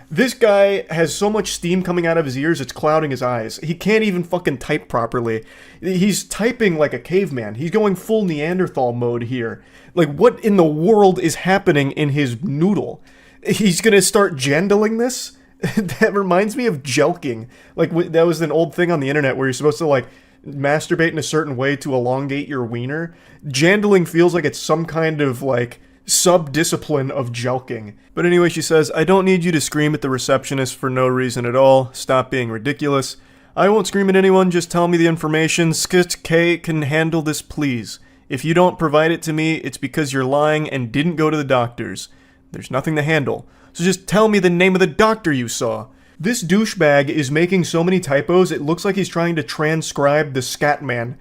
This guy has so much steam coming out of his ears, it's clouding his eyes. He can't even fucking type properly. He's typing like a caveman. He's going full Neanderthal mode here. Like, what in the world is happening in his noodle? He's gonna start jandling this? That reminds me of jelking. Like, that was an old thing on the internet where you're supposed to, like, masturbate in a certain way to elongate your wiener. Jandling feels like it's some kind of, like, sub-discipline of jelking. But anyway, she says, I don't need you to scream at the receptionist for no reason at all. Stop being ridiculous. I won't scream at anyone, just tell me the information. Skit K can handle this, please. If you don't provide it to me, it's because you're lying and didn't go to the doctors. There's nothing to handle. So just tell me the name of the doctor you saw. This douchebag is making so many typos, it looks like he's trying to transcribe the Scatman.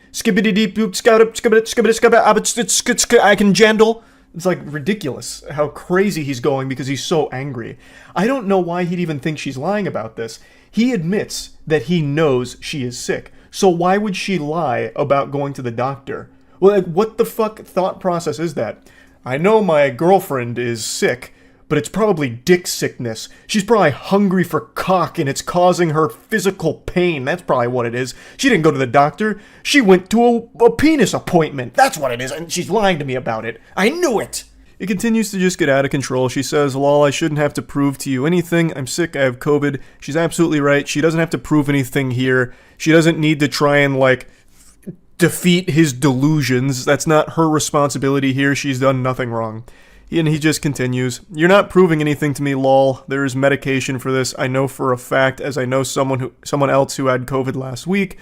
I can jandle. It's like ridiculous how crazy he's going because he's so angry. I don't know why he'd even think she's lying about this. He admits that he knows she is sick. So why would she lie about going to the doctor? Well, like, what the fuck thought process is that? I know my girlfriend is sick, but it's probably dick sickness. She's probably hungry for cock and it's causing her physical pain. That's probably what it is. She didn't go to the doctor. She went to a penis appointment. That's what it is, and she's lying to me about it. I knew it! It continues to just get out of control. She says, lol, I shouldn't have to prove to you anything. I'm sick, I have COVID. She's absolutely right. She doesn't have to prove anything here. She doesn't need to try and, like, defeat his delusions. That's not her responsibility here. She's done nothing wrong. And he just continues, you're not proving anything to me, lol. There is medication for this. I know for a fact, as I know someone else who had COVID last week.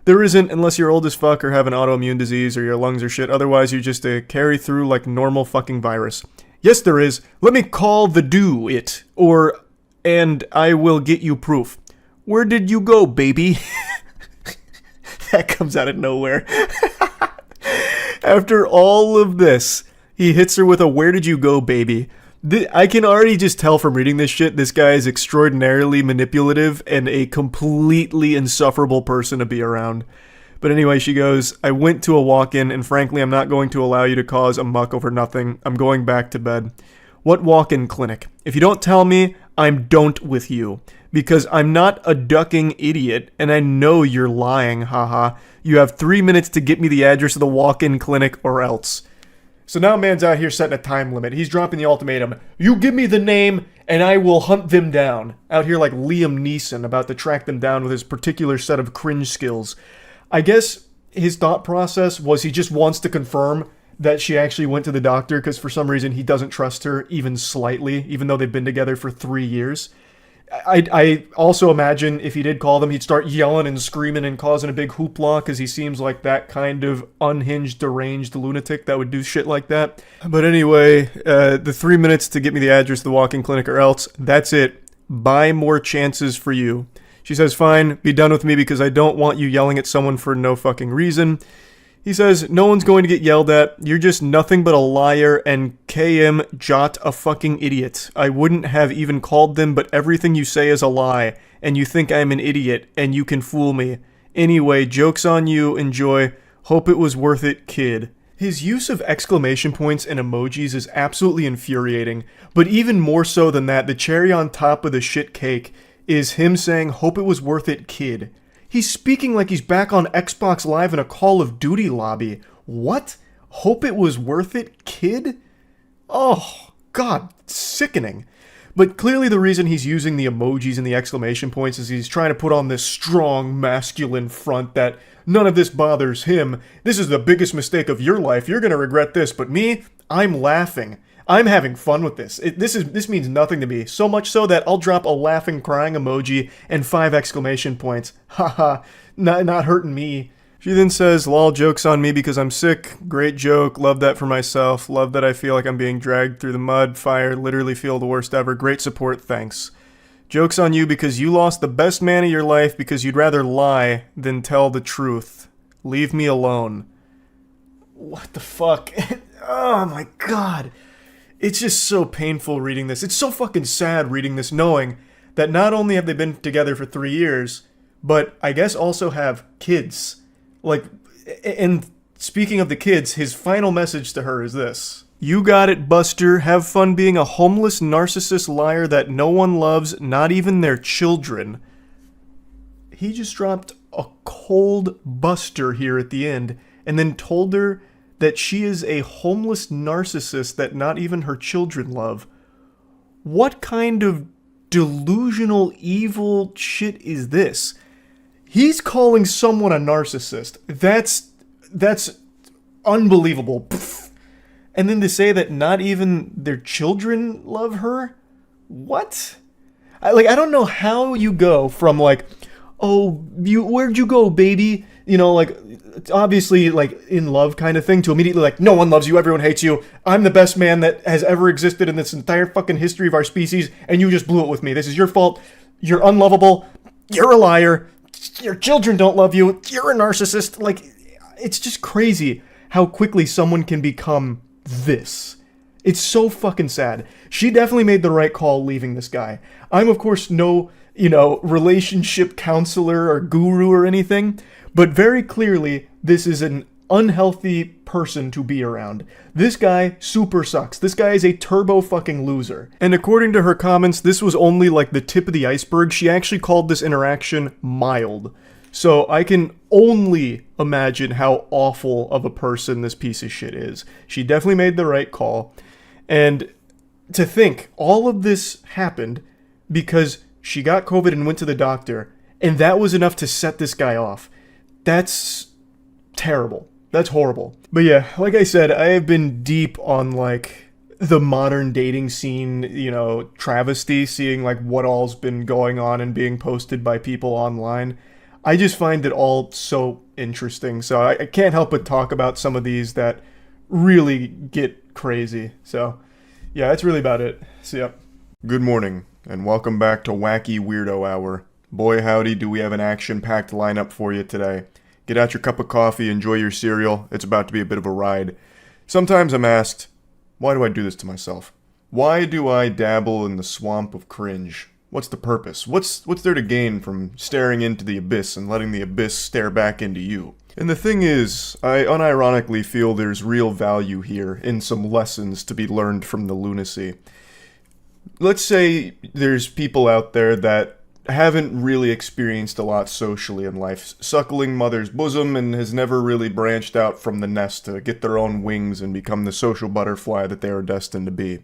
There isn't, unless you're old as fuck or have an autoimmune disease or your lungs are shit. Otherwise, you just carry through like normal fucking virus. Yes, there is. Let me call the do it. And I will get you proof. Where did you go, baby? That comes out of nowhere. After all of this, he hits her with a where did you go, baby? I can already just tell from reading this shit, this guy is extraordinarily manipulative and a completely insufferable person to be around. But anyway, she goes, I went to a walk-in, and frankly, I'm not going to allow you to cause a muck over nothing. I'm going back to bed. What walk-in clinic? If you don't tell me, I'm don't with you. Because I'm not a ducking idiot, and I know you're lying, haha. You have 3 minutes to get me the address of the walk-in clinic or else. So now man's out here setting a time limit. He's dropping the ultimatum. You give me the name, and I will hunt them down. Out here like Liam Neeson, about to track them down with his particular set of cringe skills. I guess his thought process was he just wants to confirm that she actually went to the doctor, because for some reason he doesn't trust her even slightly, even though they've been together for 3 years. I also imagine if he did call them, he'd start yelling and screaming and causing a big hoopla, because he seems like that kind of unhinged, deranged lunatic that would do shit like that. But anyway, the 3 minutes to get me the address of the walk-in clinic or else, that's it. Buy more chances for you. She says, fine, be done with me because I don't want you yelling at someone for no fucking reason. He says, no one's going to get yelled at. You're just nothing but a liar and KM Jot a fucking idiot. I wouldn't have even called them, but everything you say is a lie. And you think I'm an idiot, and you can fool me. Anyway, joke's on you. Enjoy. Hope it was worth it, kid. His use of exclamation points and emojis is absolutely infuriating. But even more so than that, the cherry on top of the shit cake is him saying, hope it was worth it, kid. He's speaking like he's back on Xbox Live in a Call of Duty lobby. What? Hope it was worth it, kid? Oh, God, sickening. But clearly the reason he's using the emojis and the exclamation points is he's trying to put on this strong, masculine front that none of this bothers him. This is the biggest mistake of your life. You're gonna regret this. But me, I'm laughing. I'm having fun with this. This means nothing to me. So much so that I'll drop a laughing, crying emoji and 5 exclamation points. Haha, not hurting me. She then says, lol, joke's on me because I'm sick. Great joke. Love that for myself. Love that I feel like I'm being dragged through the mud, fire, literally feel the worst ever. Great support, thanks. Joke's on you because you lost the best man of your life because you'd rather lie than tell the truth. Leave me alone. What the fuck? Oh my God. It's just so painful reading this. It's so fucking sad reading this, knowing that not only have they been together for 3 years, but I guess also have kids. Like, and speaking of the kids, his final message to her is this. You got it, Buster. Have fun being a homeless narcissist liar that no one loves, not even their children. He just dropped a cold Buster here at the end, and then told her that she is a homeless narcissist that not even her children love. What kind of delusional, evil shit is this? He's calling someone a narcissist. That's unbelievable. Pfft. And then to say that not even their children love her? What? I don't know how you go from like, oh, where'd you go, baby? You know, like, obviously, like, in love kind of thing, to immediately, like, no one loves you, everyone hates you, I'm the best man that has ever existed in this entire fucking history of our species, and you just blew it with me. This is your fault. You're unlovable. You're a liar. Your children don't love you. You're a narcissist. Like, it's just crazy how quickly someone can become this. It's so fucking sad. She definitely made the right call leaving this guy. I'm, of course, no, relationship counselor or guru or anything, but very clearly, this is an unhealthy person to be around. This guy super sucks. This guy is a turbo fucking loser. And according to her comments, this was only like the tip of the iceberg. She actually called this interaction mild. So I can only imagine how awful of a person this piece of shit is. She definitely made the right call. And to think all of this happened because she got COVID and went to the doctor, and that was enough to set this guy off. That's terrible. That's horrible. But yeah, like I said, I have been deep on like the modern dating scene, travesty, seeing like what all's been going on and being posted by people online. I just find it all so interesting. So I can't help but talk about some of these that really get crazy. So yeah, that's really about it. So yeah. Good morning, and welcome back to Wacky Weirdo Hour. Boy howdy, do we have an action-packed lineup for you today. Get out your cup of coffee, enjoy your cereal. It's about to be a bit of a ride. Sometimes I'm asked, why do I do this to myself? Why do I dabble in the swamp of cringe? What's the purpose? What's there to gain from staring into the abyss and letting the abyss stare back into you? And the thing is, I unironically feel there's real value here in some lessons to be learned from the lunacy. Let's say there's people out there that haven't really experienced a lot socially in life, suckling mother's bosom, and has never really branched out from the nest to get their own wings and become the social butterfly that they are destined to be.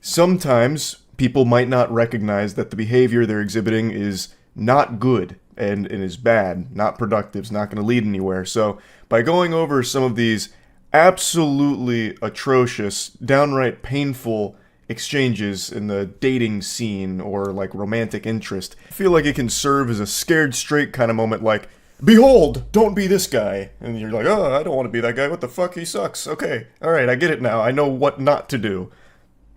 Sometimes people might not recognize that the behavior they're exhibiting is not good and is bad, not productive, is not going to lead anywhere. So by going over some of these absolutely atrocious, downright painful exchanges in the dating scene or like romantic interest, I feel like it can serve as a scared straight kind of moment, like, behold, don't be this guy. And you're like, oh, I don't want to be that guy. What the fuck? He sucks. Okay. All right. I get it now. I know what not to do.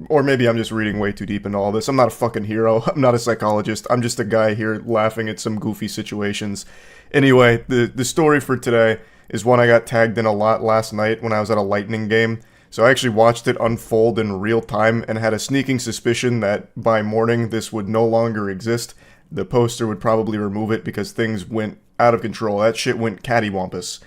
Or maybe I'm just reading way too deep into all this. I'm not a fucking hero. I'm not a psychologist. I'm just a guy here laughing at some goofy situations. Anyway, the story for today is one I got tagged in a lot last night when I was at a Lightning game. So I actually watched it unfold in real time and had a sneaking suspicion that by morning this would no longer exist. The poster would probably remove it because things went out of control. That shit went cattywampus.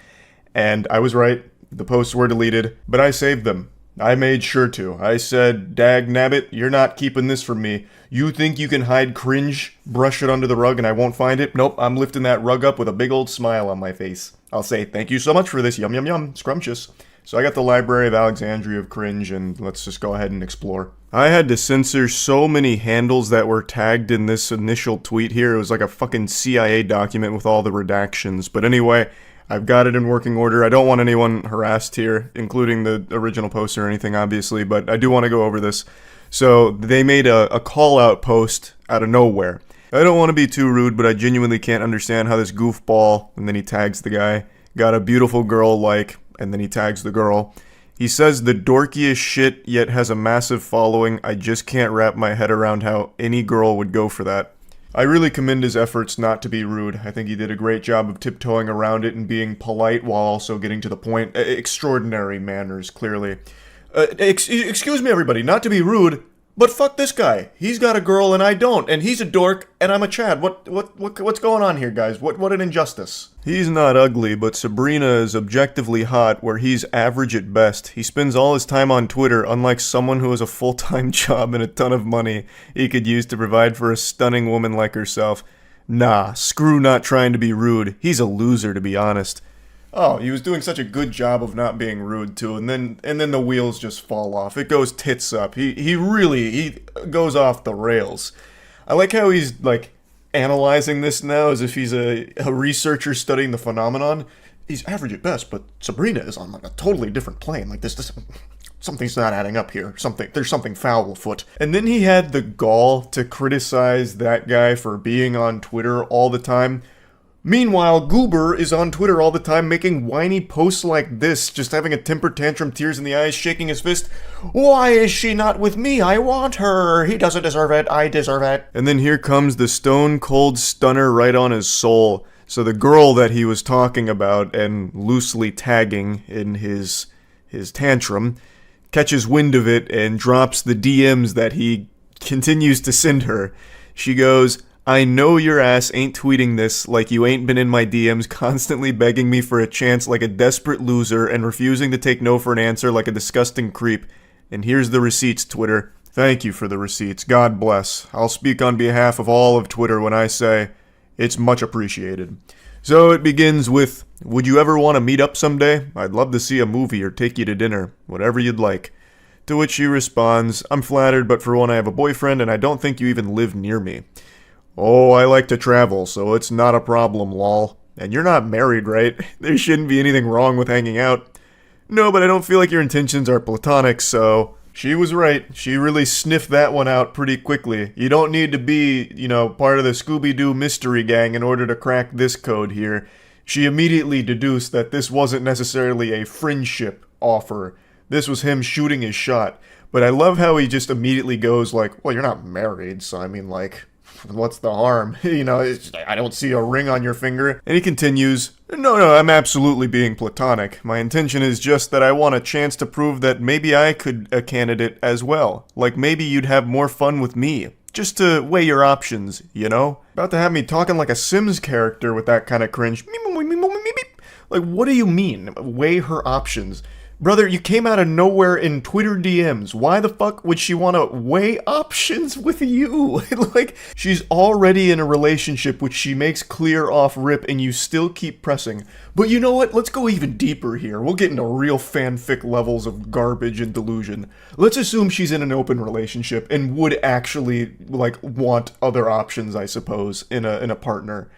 And I was right. The posts were deleted, but I saved them. I made sure to. I said, dag nabbit, you're not keeping this from me. You think you can hide cringe, brush it under the rug, and I won't find it? Nope, I'm lifting that rug up with a big old smile on my face. I'll say, thank you so much for this, yum yum yum, scrumptious. So I got the Library of Alexandria of Cringe, and let's just go ahead and explore. I had to censor so many handles that were tagged in this initial tweet here. It was like a fucking CIA document with all the redactions. But anyway, I've got it in working order. I don't want anyone harassed here, including the original poster or anything, obviously, but I do want to go over this. So they made a call-out post out of nowhere. I don't want to be too rude, but I genuinely can't understand how this goofball, and then he tags the guy, got a beautiful girl like, and then he tags the girl. He says the dorkiest shit, yet has a massive following. I just can't wrap my head around how any girl would go for that. I really commend his efforts not to be rude. I think he did a great job of tiptoeing around it and being polite while also getting to the point. Extraordinary manners, clearly. Excuse me, everybody, not to be rude, but fuck this guy. He's got a girl and I don't, and he's a dork and I'm a Chad. What's going on here, guys? What an injustice. He's not ugly, but Sabrina is objectively hot, where he's average at best. He spends all his time on Twitter, unlike someone who has a full-time job and a ton of money he could use to provide for a stunning woman like herself. Nah, screw not trying to be rude. He's a loser, to be honest. Oh, he was doing such a good job of not being rude too, and then the wheels just fall off. It goes tits up. He really goes off the rails. I like how he's like analyzing this now as if he's a researcher studying the phenomenon. He's average at best, but Sabrina is on like a totally different plane. Like this Something's not adding up here. There's something foul afoot. And then he had the gall to criticize that guy for being on Twitter all the time. Meanwhile, Goober is on Twitter all the time making whiny posts like this, just having a temper tantrum, tears in the eyes, shaking his fist. Why is she not with me? I want her. He doesn't deserve it. I deserve it. And then here comes the stone cold stunner right on his soul. So the girl that he was talking about and loosely tagging in his tantrum catches wind of it and drops the DMs that he continues to send her. She goes, I know your ass ain't tweeting this like you ain't been in my DMs constantly begging me for a chance like a desperate loser and refusing to take no for an answer like a disgusting creep. And here's the receipts, Twitter. Thank you for the receipts. God bless. I'll speak on behalf of all of Twitter when I say it's much appreciated. So it begins with, would you ever want to meet up someday? I'd love to see a movie or take you to dinner. Whatever you'd like. To which she responds, I'm flattered, but for one I have a boyfriend and I don't think you even live near me. Oh, I like to travel, so it's not a problem, lol. And you're not married, right? There shouldn't be anything wrong with hanging out. No, but I don't feel like your intentions are platonic, so... She was right. She really sniffed that one out pretty quickly. You don't need to be, part of the Scooby-Doo mystery gang in order to crack this code here. She immediately deduced that this wasn't necessarily a friendship offer. This was him shooting his shot. But I love how he just immediately goes like, well, you're not married, so I mean, like... What's the harm? I don't see a ring on your finger. And he continues, No, I'm absolutely being platonic. My intention is just that I want a chance to prove that maybe I could a candidate as well. Like maybe you'd have more fun with me. Just to weigh your options, About to have me talking like a Sims character with that kind of cringe. Like, what do you mean? Weigh her options. Brother, you came out of nowhere in Twitter DMs. Why the fuck would she want to weigh options with you? Like, she's already in a relationship which she makes clear off rip and you still keep pressing. But you know what? Let's go even deeper here. We'll get into real fanfic levels of garbage and delusion. Let's assume she's in an open relationship and would actually, want other options, I suppose, in a partner.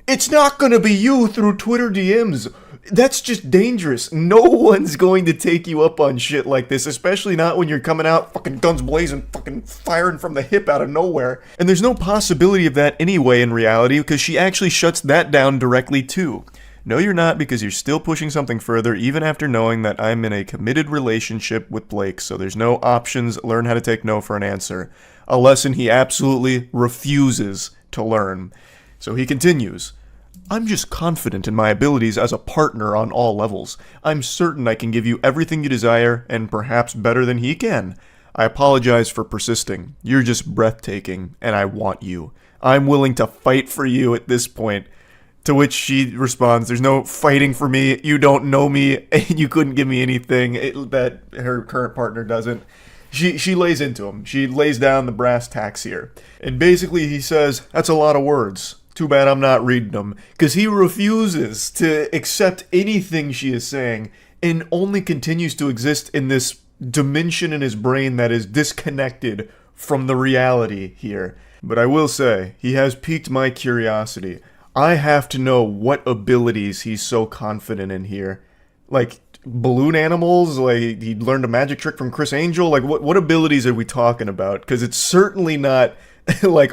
It's not gonna be you through Twitter DMs. That's just dangerous. No one's going to take you up on shit like this, especially not when you're coming out fucking guns blazing, fucking firing from the hip out of nowhere. And there's no possibility of that anyway in reality, because she actually shuts that down directly too. No, you're not, because you're still pushing something further even after knowing that I'm in a committed relationship with Blake, so there's no options. Learn how to take no for an answer. A lesson he absolutely refuses to learn. So he continues. I'm just confident in my abilities as a partner on all levels. I'm certain I can give you everything you desire, and perhaps better than he can. I apologize for persisting. You're just breathtaking, and I want you. I'm willing to fight for you at this point. To which she responds, there's no fighting for me, you don't know me, and you couldn't give me anything that her current partner doesn't. She lays into him. She lays down the brass tacks here. And basically he says, that's a lot of words. Too bad I'm not reading them, because he refuses to accept anything she is saying and only continues to exist in this dimension in his brain that is disconnected from the reality here. But I will say, he has piqued my curiosity. I have to know what abilities he's so confident in here. Like, balloon animals? Like, he learned a magic trick from Chris Angel? Like, what abilities are we talking about? Because it's certainly not...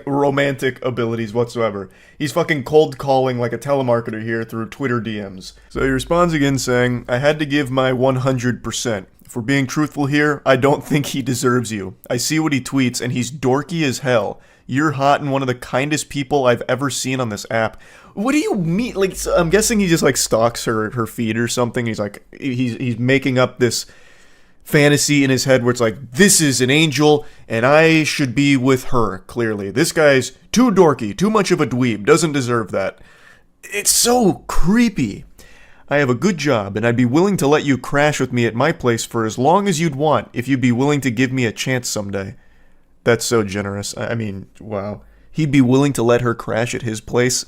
romantic abilities whatsoever. He's fucking cold calling like a telemarketer here through Twitter DMs. So he responds again saying, I had to give my 100%. If we're being truthful here, I don't think he deserves you. I see what he tweets and he's dorky as hell. You're hot and one of the kindest people I've ever seen on this app. What do you mean? Like, so I'm guessing he just stalks her feed or something. He's making up this fantasy in his head where it's like, this is an angel and I should be with her, clearly. This guy's too dorky, too much of a dweeb, doesn't deserve that. It's so creepy. I have a good job and I'd be willing to let you crash with me at my place for as long as you'd want if you'd be willing to give me a chance someday. That's so generous. I mean, wow. He'd be willing to let her crash at his place?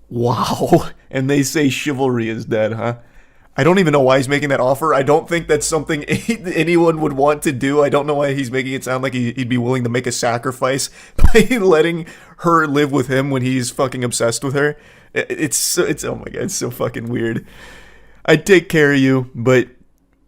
Wow. And they say chivalry is dead, huh? I don't even know why he's making that offer. I don't think that's something anyone would want to do. I don't know why he's making it sound like he'd be willing to make a sacrifice by letting her live with him when he's fucking obsessed with her. It's oh my god, it's so fucking weird. I'd take care of you, but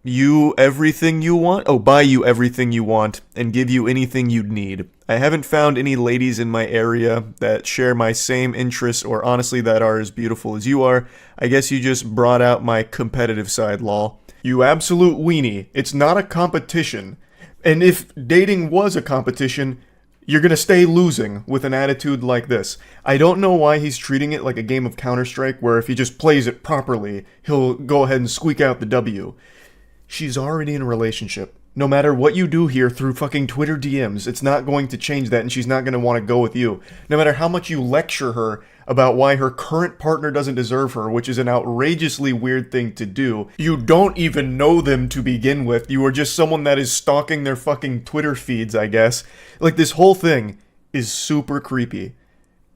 you everything you want? Oh, buy you everything you want and give you anything you'd need. I haven't found any ladies in my area that share my same interests or honestly that are as beautiful as you are. I guess you just brought out my competitive side, lol. You absolute weenie. It's not a competition. And if dating was a competition, you're gonna stay losing with an attitude like this. I don't know why he's treating it like a game of Counter-Strike where if he just plays it properly, he'll go ahead and squeak out the W. She's already in a relationship. No matter what you do here through fucking Twitter DMs, it's not going to change that and she's not going to want to go with you. No matter how much you lecture her about why her current partner doesn't deserve her, which is an outrageously weird thing to do. You don't even know them to begin with. You are just someone that is stalking their fucking Twitter feeds, I guess. Like, this whole thing is super creepy.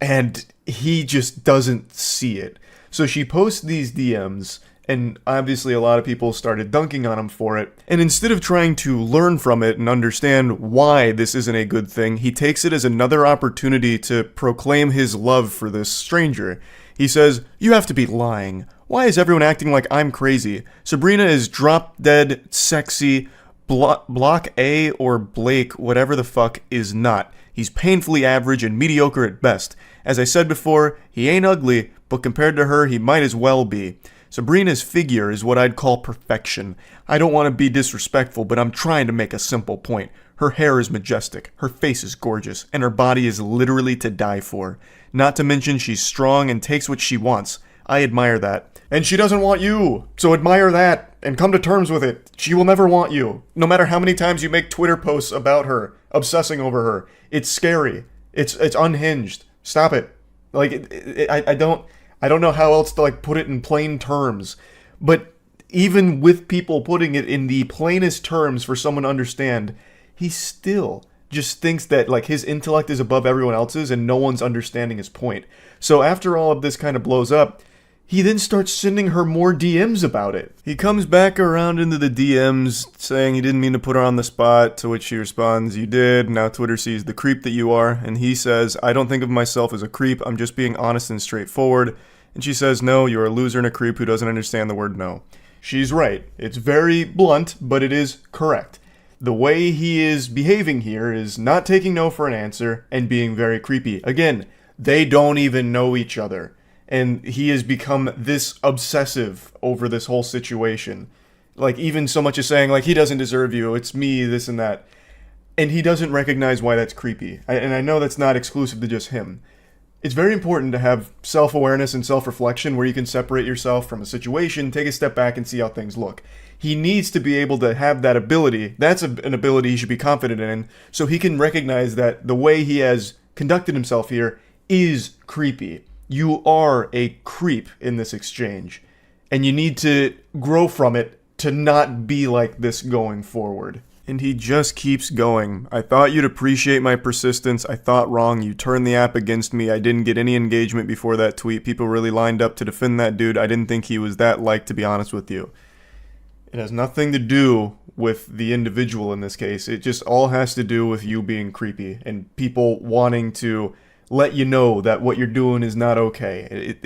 And he just doesn't see it. So she posts these DMs, and obviously a lot of people started dunking on him for it. And instead of trying to learn from it and understand why this isn't a good thing, he takes it as another opportunity to proclaim his love for this stranger. He says, "You have to be lying. Why is everyone acting like I'm crazy? Sabrina is drop dead, sexy. Block A or Blake, whatever the fuck, is not. He's painfully average and mediocre at best. As I said before, he ain't ugly, but compared to her, he might as well be. Sabrina's figure is what I'd call perfection. I don't want to be disrespectful, but I'm trying to make a simple point. Her hair is majestic, her face is gorgeous, and her body is literally to die for. Not to mention she's strong and takes what she wants. I admire that. And she doesn't want you, so admire that, and come to terms with it. She will never want you. No matter how many times you make Twitter posts about her, obsessing over her. It's scary. It's unhinged. Stop it. Like, I don't know how else to like put it in plain terms, but even with people putting it in the plainest terms for someone to understand, he still just thinks that like his intellect is above everyone else's and no one's understanding his point. So after all of this kind of blows up, he then starts sending her more DMs about it. He comes back around into the DMs saying he didn't mean to put her on the spot, to which she responds, "You did. Now Twitter sees the creep that you are." And he says, "I don't think of myself as a creep. I'm just being honest and straightforward." And she says, "No, you're a loser and a creep who doesn't understand the word no." She's right. It's very blunt, but it is correct. The way he is behaving here is not taking no for an answer and being very creepy. Again, they don't even know each other. And he has become this obsessive over this whole situation. Like, even so much as saying, like, he doesn't deserve you, it's me, this and that. And he doesn't recognize why that's creepy. And I know that's not exclusive to just him. It's very important to have self-awareness and self-reflection where you can separate yourself from a situation, take a step back, and see how things look. He needs to be able to have that ability. That's an ability he should be confident in, so he can recognize that the way he has conducted himself here is creepy. You are a creep in this exchange, and you need to grow from it to not be like this going forward. And he just keeps going. "I thought you'd appreciate my persistence. I thought wrong. You turned the app against me. I didn't get any engagement before that tweet. People really lined up to defend that dude. I didn't think he was that liked, to be honest with you." It has nothing to do with the individual in this case. It just all has to do with you being creepy and people wanting to let you know that what you're doing is not okay.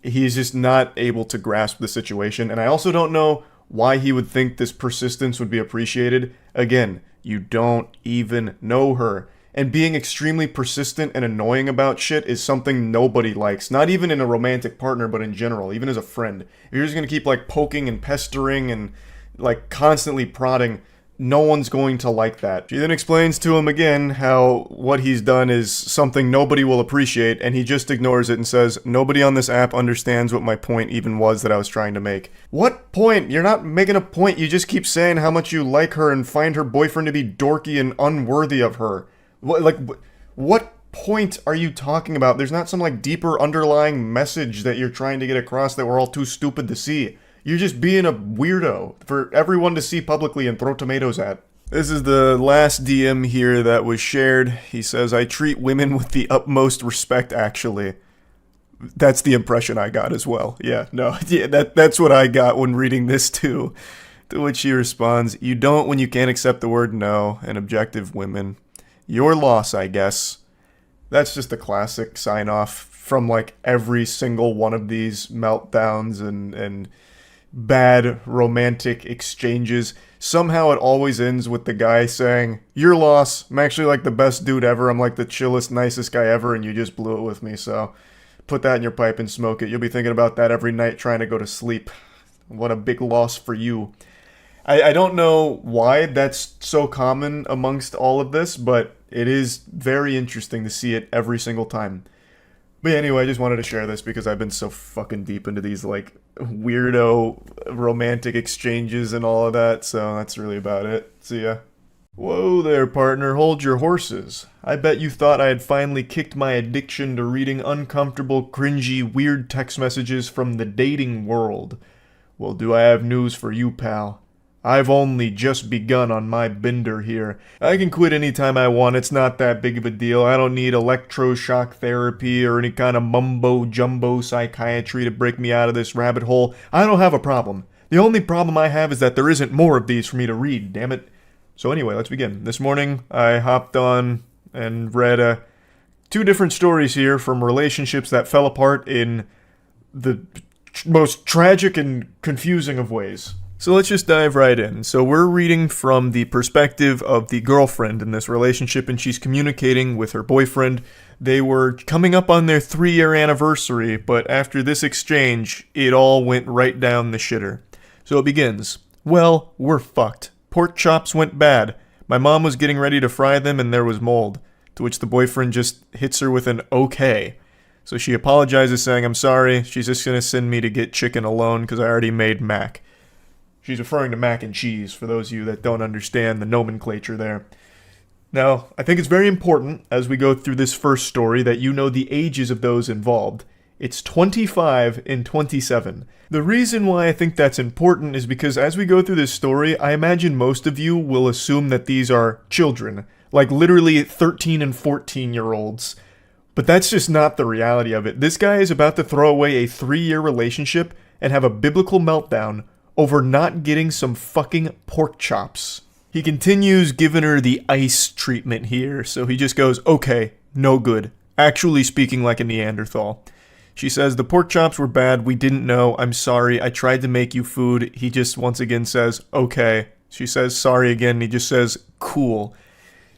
He's just not able to grasp the situation. And I also don't know why he would think this persistence would be appreciated. Again, you don't even know her. And being extremely persistent and annoying about shit is something nobody likes. Not even in a romantic partner, but in general, even as a friend. If you're just gonna keep like poking and pestering and like constantly prodding, no one's going to like that. She then explains to him again how what he's done is something nobody will appreciate, and he just ignores it and says, "Nobody on this app understands what my point even was that I was trying to make." What point? You're not making a point. You just keep saying how much you like her and find her boyfriend to be dorky and unworthy of her. What point are you talking about? There's not some like deeper underlying message that you're trying to get across that we're all too stupid to see. You're just being a weirdo for everyone to see publicly and throw tomatoes at. This is the last DM here that was shared. He says, "I treat women with the utmost respect, actually." That's the impression I got as well. Yeah, that's what I got when reading this too. To which she responds, "You don't when you can't accept the word no and objective women. Your loss, I guess." That's just a classic sign-off from like every single one of these meltdowns and bad romantic exchanges, somehow it always ends with the guy saying, "Your loss. I'm actually like the best dude ever. I'm like the chillest, nicest guy ever, and you just blew it with me, so put that in your pipe and smoke it. You'll be thinking about that every night trying to go to sleep. What a big loss for you." I don't know why that's so common amongst all of this, but it is very interesting to see it every single time. But anyway, I just wanted to share this because I've been so fucking deep into these, like, weirdo romantic exchanges and all of that, so that's really about it. See ya. Whoa there, partner, hold your horses. I bet you thought I had finally kicked my addiction to reading uncomfortable, cringy, weird text messages from the dating world. Well, do I have news for you, pal. I've only just begun on my bender here. I can quit anytime I want, it's not that big of a deal. I don't need electroshock therapy or any kind of mumbo-jumbo psychiatry to break me out of this rabbit hole. I don't have a problem. The only problem I have is that there isn't more of these for me to read, damn it. So anyway, let's begin. This morning, I hopped on and read two different stories here from relationships that fell apart in the most tragic and confusing of ways. So let's just dive right in. So we're reading from the perspective of the girlfriend in this relationship, and she's communicating with her boyfriend. They were coming up on their 3-year anniversary, but after this exchange, it all went right down the shitter. So it begins. Well, we're fucked. Pork chops went bad. My mom was getting ready to fry them and there was mold. To which the boyfriend just hits her with an okay. So she apologizes saying, "I'm sorry, she's just gonna send me to get chicken alone because I already made mac." She's referring to mac and cheese, for those of you that don't understand the nomenclature there. Now, I think it's very important, as we go through this first story, that you know the ages of those involved. It's 25 and 27. The reason why I think that's important is because as we go through this story, I imagine most of you will assume that these are children, like literally 13 and 14-year-olds. But that's just not the reality of it. This guy is about to throw away a 3-year relationship and have a biblical meltdown over not getting some fucking pork chops. He continues giving her the ice treatment here, so he just goes, "Okay, no good. Actually speaking like a Neanderthal." She says, "The pork chops were bad, we didn't know, I'm sorry, I tried to make you food." He just once again says, "Okay." She says, "Sorry" again, and he just says, "Cool."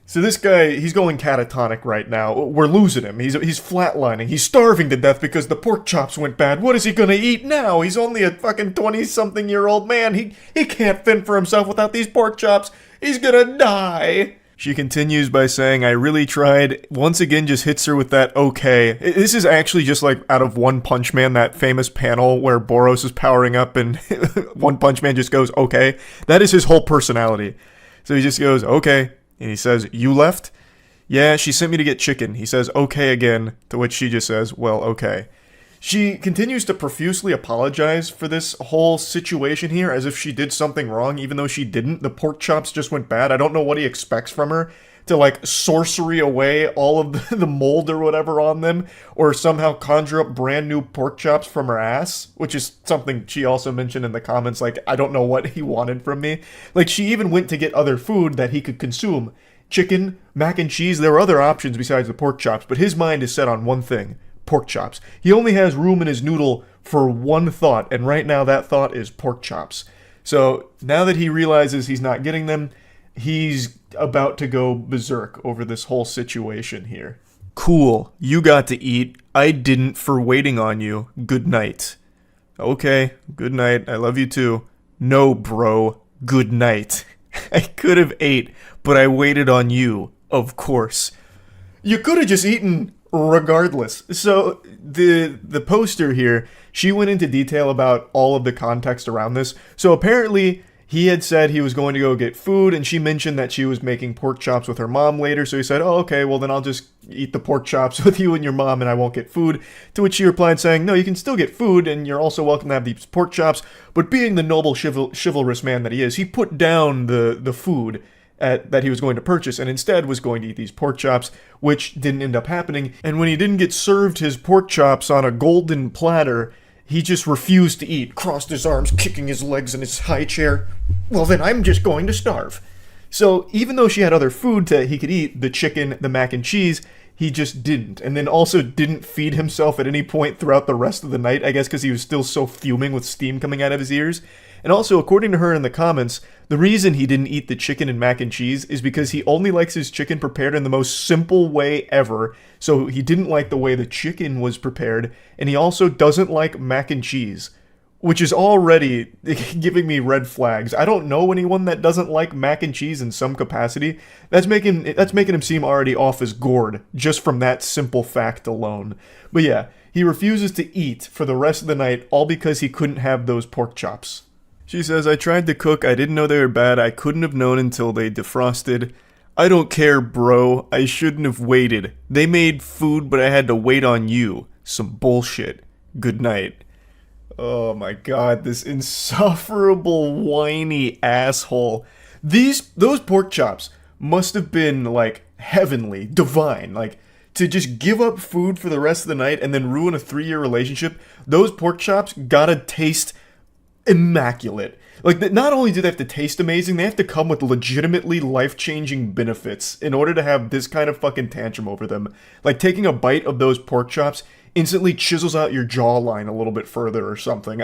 So this guy, he's going catatonic right now. We're losing him. He's flatlining. He's starving to death because the pork chops went bad. What is he gonna eat now? He's only a fucking 20-something-year-old man. He can't fend for himself without these pork chops. He's gonna die. She continues by saying, "I really tried." Once again, just hits her with that okay. This is actually just like out of One Punch Man, that famous panel where Boros is powering up and One Punch Man just goes, "Okay." That is his whole personality. So he just goes, "Okay." And he says, "You left?" "Yeah, she sent me to get chicken." He says, "Okay" again, to which she just says, "Well, okay." She continues to profusely apologize for this whole situation here as if she did something wrong, even though she didn't. The pork chops just went bad. I don't know what he expects from her, to like sorcery away all of the mold or whatever on them, or somehow conjure up brand new pork chops from her ass, which is something she also mentioned in the comments, like, I don't know what he wanted from me. Like, she even went to get other food that he could consume. Chicken, mac and cheese, there are other options besides the pork chops, but his mind is set on one thing: pork chops. He only has room in his noodle for one thought, and right now that thought is pork chops. So now that he realizes he's not getting them, he's about to go berserk over this whole situation here. "Cool, you got to eat. I didn't for waiting on you. Good night." "Okay, good night. I love you too." "No, bro. Good night." "I could have ate, but I waited on you, of course." You could have just eaten regardless. So the poster here, she went into detail about all of the context around this. So apparently he had said he was going to go get food, and she mentioned that she was making pork chops with her mom later, so he said, "Oh, okay, well then I'll just eat the pork chops with you and your mom and I won't get food." To which she replied saying, "No, you can still get food and you're also welcome to have these pork chops." But being the noble chivalrous man that he is, he put down the food that he was going to purchase and instead was going to eat these pork chops, which didn't end up happening. And when he didn't get served his pork chops on a golden platter, he just refused to eat, crossed his arms, kicking his legs in his high chair. "Well, then I'm just going to starve." So even though she had other food that he could eat, the chicken, the mac and cheese, he just didn't. And then also didn't feed himself at any point throughout the rest of the night, I guess because he was still so fuming with steam coming out of his ears. And also, according to her in the comments, the reason he didn't eat the chicken and mac and cheese is because he only likes his chicken prepared in the most simple way ever. So he didn't like the way the chicken was prepared, and he also doesn't like mac and cheese, which is already giving me red flags. I don't know anyone that doesn't like mac and cheese in some capacity. That's making him seem already off his gourd just from that simple fact alone. But yeah, he refuses to eat for the rest of the night, all because he couldn't have those pork chops. She says, I tried to cook, I didn't know they were bad, I couldn't have known until they defrosted. I don't care, bro, I shouldn't have waited. They made food, but I had to wait on you. Some bullshit. Good night. Oh my god, this insufferable, whiny asshole. Those pork chops must have been, like, heavenly, divine, like, to just give up food for the rest of the night and then ruin a 3-year relationship. Those pork chops gotta taste immaculate. Like, not only do they have to taste amazing, they have to come with legitimately life-changing benefits in order to have this kind of fucking tantrum over them. Like, taking a bite of those pork chops instantly chisels out your jawline a little bit further or something.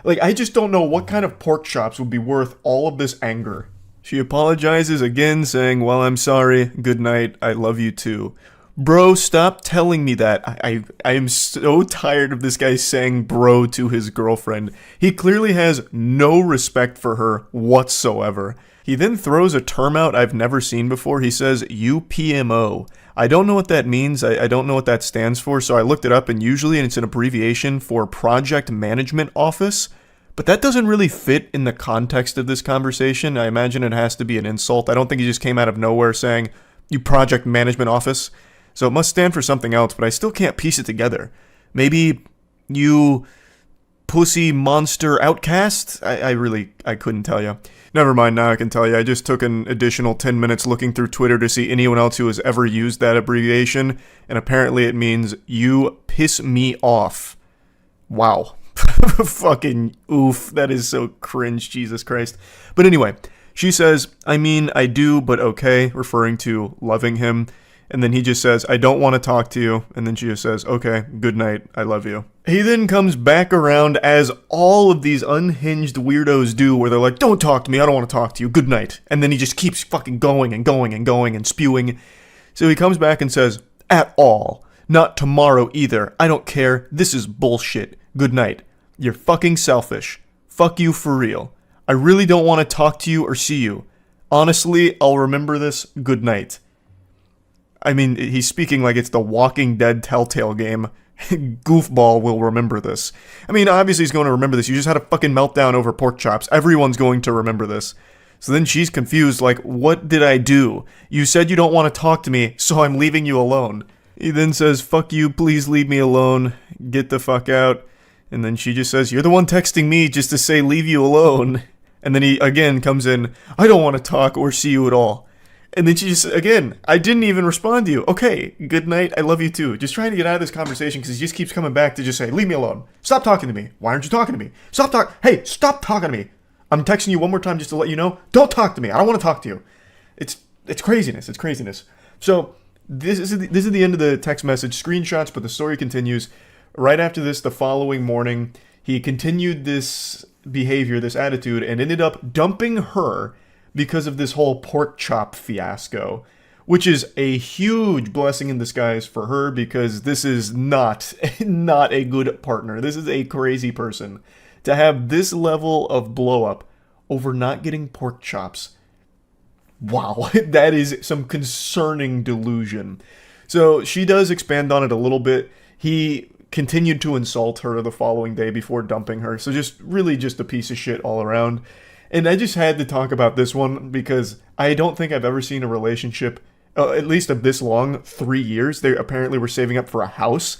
I just don't know what kind of pork chops would be worth all of this anger. She apologizes again, saying, well, I'm sorry, good night, I love you too. Bro, stop telling me that. I am so tired of this guy saying bro to his girlfriend. He clearly has no respect for her whatsoever. He then throws a term out I've never seen before. He says UPMO. I don't know what that means. I don't know what that stands for, so I looked it up, and usually it's an abbreviation for Project Management Office. But that doesn't really fit in the context of this conversation. I imagine it has to be an insult. I don't think he just came out of nowhere saying, you Project Management Office. So it must stand for something else, but I still can't piece it together. Maybe you pussy monster outcast? I couldn't tell you. Never mind, now I can tell you. I just took an additional 10 minutes looking through Twitter to see anyone else who has ever used that abbreviation, and apparently it means you piss me off. Wow. Fucking oof. That is so cringe, Jesus Christ. But anyway, she says, I mean, I do, but okay, referring to loving him. And then he just says, I don't want to talk to you. And then she just says, okay, good night, I love you. He then comes back around, as all of these unhinged weirdos do, where they're like, don't talk to me, I don't want to talk to you, good night. And then he just keeps fucking going and going and going and spewing. So he comes back and says, at all. Not tomorrow either. I don't care. This is bullshit. Good night. You're fucking selfish. Fuck you for real. I really don't want to talk to you or see you. Honestly, I'll remember this. Good night. I mean, he's speaking like it's the Walking Dead Telltale game. Goofball will remember this. I mean, obviously he's going to remember this. You just had a fucking meltdown over pork chops. Everyone's going to remember this. So then she's confused, like, what did I do? You said you don't want to talk to me, so I'm leaving you alone. He then says, fuck you, please leave me alone. Get the fuck out. And then she just says, you're the one texting me just to say leave you alone. And then he again comes in, I don't want to talk or see you at all. And then she just, again, I didn't even respond to you. Okay, good night, I love you too. Just trying to get out of this conversation because he just keeps coming back to just say, leave me alone. Stop talking to me. Why aren't you talking to me? Hey, stop talking to me. I'm texting you one more time just to let you know. Don't talk to me. I don't want to talk to you. It's craziness. It's craziness. So this is the end of the text message screenshots, but the story continues. Right after this, the following morning, he continued this behavior, this attitude, and ended up dumping her because of this whole pork chop fiasco, which is a huge blessing in disguise for her because this is not a good partner. This is a crazy person. To have this level of blow up over not getting pork chops. Wow, that is some concerning delusion. So she does expand on it a little bit. He continued to insult her the following day before dumping her. So just a piece of shit all around. And I just had to talk about this one because I don't think I've ever seen a relationship, at least of this long, 3 years. They apparently were saving up for a house,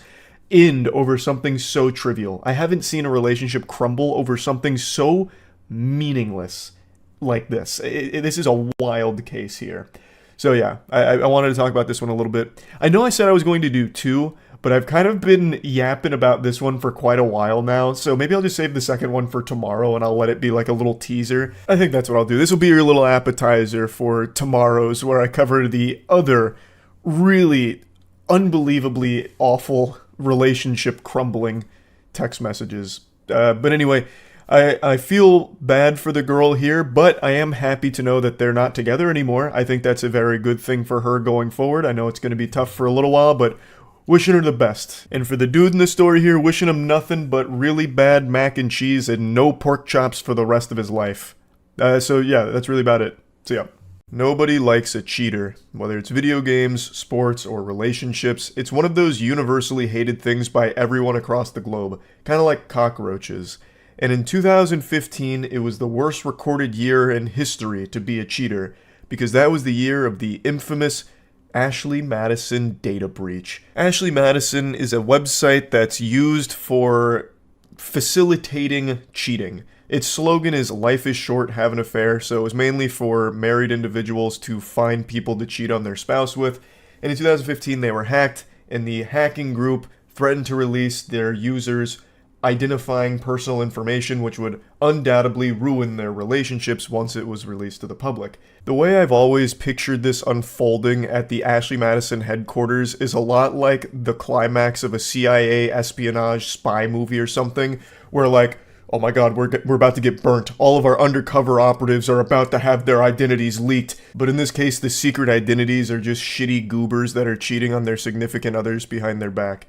end over something so trivial. I haven't seen a relationship crumble over something so meaningless like this. This is a wild case here. So yeah, I wanted to talk about this one a little bit. I know I said I was going to do 2, but I've kind of been yapping about this one for quite a while now, so maybe I'll just save the second one for tomorrow and I'll let it be like a little teaser. I think that's what I'll do. This will be your little appetizer for tomorrow's, where I cover the other really unbelievably awful relationship crumbling text messages. But anyway, I feel bad for the girl here, but I am happy to know that they're not together anymore. I think that's a very good thing for her going forward. I know it's going to be tough for a little while, but wishing her the best. And for the dude in the story here, wishing him nothing but really bad mac and cheese and no pork chops for the rest of his life. So yeah, that's really about it. So yeah. Nobody likes a cheater. Whether it's video games, sports, or relationships, it's one of those universally hated things by everyone across the globe. Kind of like cockroaches. And in 2015, it was the worst recorded year in history to be a cheater, because that was the year of the infamous Ashley Madison data breach. Ashley Madison is a website that's used for facilitating cheating. Its slogan is "Life is short, have an affair," so it was mainly for married individuals to find people to cheat on their spouse with. And in 2015, they were hacked, and the hacking group threatened to release their users' identifying personal information, which would undoubtedly ruin their relationships once it was released to the public. The way I've always pictured this unfolding at the Ashley Madison headquarters is a lot like the climax of a CIA espionage spy movie or something, where like, oh my god, we're about to get burnt. All of our undercover operatives are about to have their identities leaked. But in this case, the secret identities are just shitty goobers that are cheating on their significant others behind their back.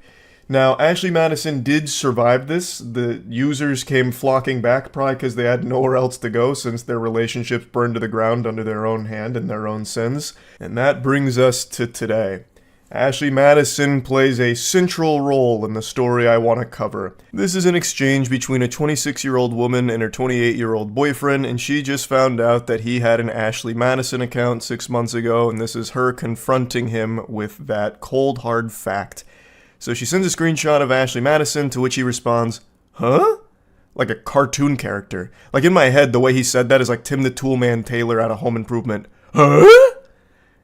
Now, Ashley Madison did survive this. The users came flocking back, probably because they had nowhere else to go since their relationships burned to the ground under their own hand and their own sins. And that brings us to today. Ashley Madison plays a central role in the story I want to cover. This is an exchange between a 26-year-old woman and her 28-year-old boyfriend, and she just found out that he had an Ashley Madison account 6 months ago, and this is her confronting him with that cold, hard fact. So she sends a screenshot of Ashley Madison, to which he responds, "Huh?" Like a cartoon character. Like in my head, the way he said that is like Tim the Toolman Taylor out of Home Improvement. "Huh?"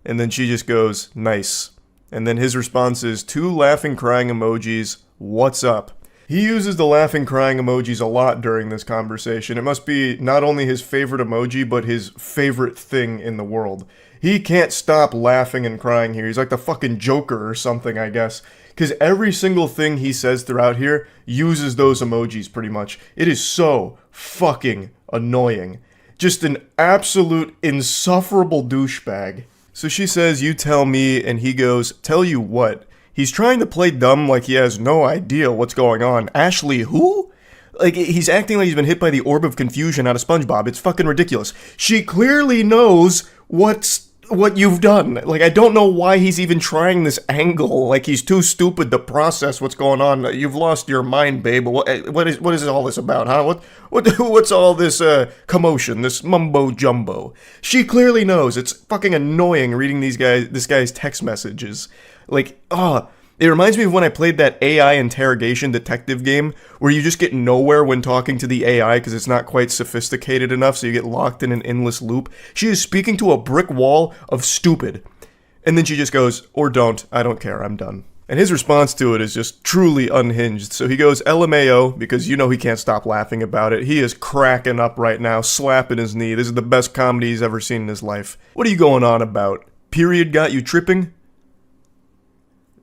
And then she just goes, "Nice." And then his response is 2 laughing crying emojis, "What's up?" He uses the laughing crying emojis a lot during this conversation. It must be not only his favorite emoji, but his favorite thing in the world. He can't stop laughing and crying here. He's like the fucking Joker or something, I guess. Because every single thing he says throughout here uses those emojis pretty much. It is so fucking annoying. Just an absolute insufferable douchebag. So she says, "You tell me," and he goes, "Tell you what?" He's trying to play dumb like he has no idea what's going on. Ashley who? Like, he's acting like he's been hit by the orb of confusion out of SpongeBob. It's fucking ridiculous. She clearly knows what you've done. Like, I don't know why he's even trying this angle. Like, he's too stupid to process what's going on. You've lost your mind, babe. What is all this about, huh? What's all this commotion, this mumbo jumbo? She clearly knows. It's fucking annoying reading this guy's text messages. Like, it reminds me of when I played that AI interrogation detective game where you just get nowhere when talking to the AI because it's not quite sophisticated enough, so you get locked in an endless loop. She is speaking to a brick wall of stupid. And then she just goes, "Or don't, I don't care, I'm done." And his response to it is just truly unhinged. So he goes LMAO, because you know he can't stop laughing about it. He is cracking up right now, slapping his knee. This is the best comedy he's ever seen in his life. What are you going on about? Period got you tripping?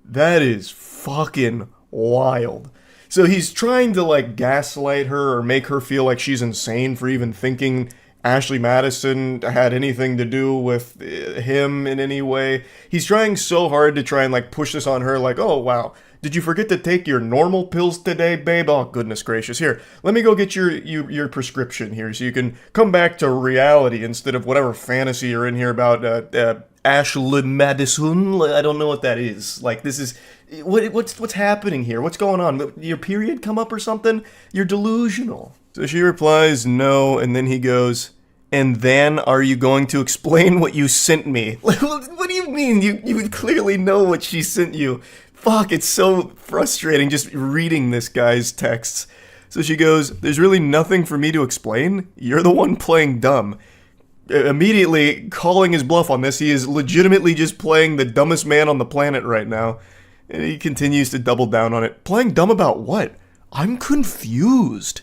That is fucking wild. So he's trying to like gaslight her or make her feel like she's insane for even thinking Ashley Madison had anything to do with him in any way. He's trying so hard to try and like push this on her like, "Oh wow, did you forget to take your normal pills today, babe? Oh goodness gracious, here, let me go get your prescription here so you can come back to reality instead of whatever fantasy you're in here about Ashley Madison." I don't know what that is. Like, this is what's happening here? What's going on? Your period come up or something? You're delusional. So she replies no, and then he goes, "And then are you going to explain what you sent me?" Like, what do you mean? You clearly know what she sent you. Fuck, it's so frustrating just reading this guy's texts. So she goes, "There's really nothing for me to explain. You're the one playing dumb." Immediately calling his bluff on this, he is legitimately just playing the dumbest man on the planet right now. And he continues to double down on it. Playing dumb about what? I'm confused.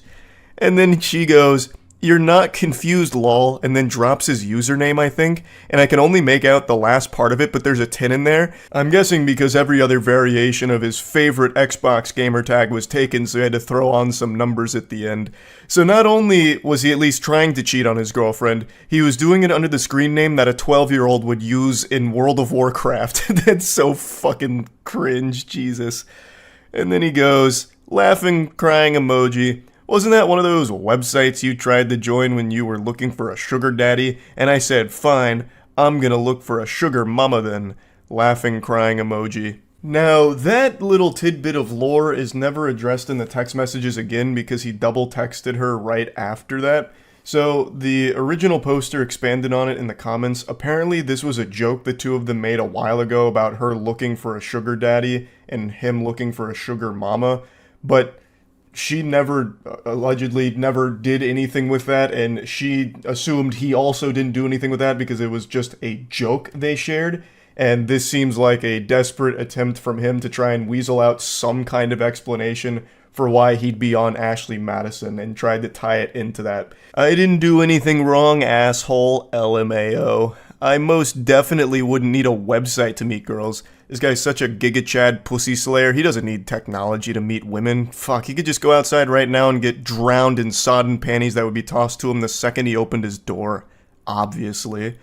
And then she goes, "You're not confused, lol," and then drops his username, I think, and I can only make out the last part of it, but there's a 10 in there. I'm guessing because every other variation of his favorite Xbox gamer tag was taken, so he had to throw on some numbers at the end. So not only was he at least trying to cheat on his girlfriend, he was doing it under the screen name that a 12-year-old would use in World of Warcraft. That's so fucking cringe, Jesus. And then he goes, laughing, crying emoji. "Wasn't that one of those websites you tried to join when you were looking for a sugar daddy?" And I said, "Fine, I'm gonna look for a sugar mama then." Laughing, crying emoji. Now, that little tidbit of lore is never addressed in the text messages again because he double texted her right after that. So, the original poster expanded on it in the comments. Apparently, this was a joke the two of them made a while ago about her looking for a sugar daddy and him looking for a sugar mama. But she allegedly never did anything with that, and she assumed he also didn't do anything with that because it was just a joke they shared. And this seems like a desperate attempt from him to try and weasel out some kind of explanation for why he'd be on Ashley Madison and tried to tie it into that. "I didn't do anything wrong, asshole, LMAO. I most definitely wouldn't need a website to meet girls. This guy's such a Giga Chad pussy slayer. He doesn't need technology to meet women. Fuck, he could just go outside right now and get drowned in sodden panties that would be tossed to him the second he opened his door. Obviously."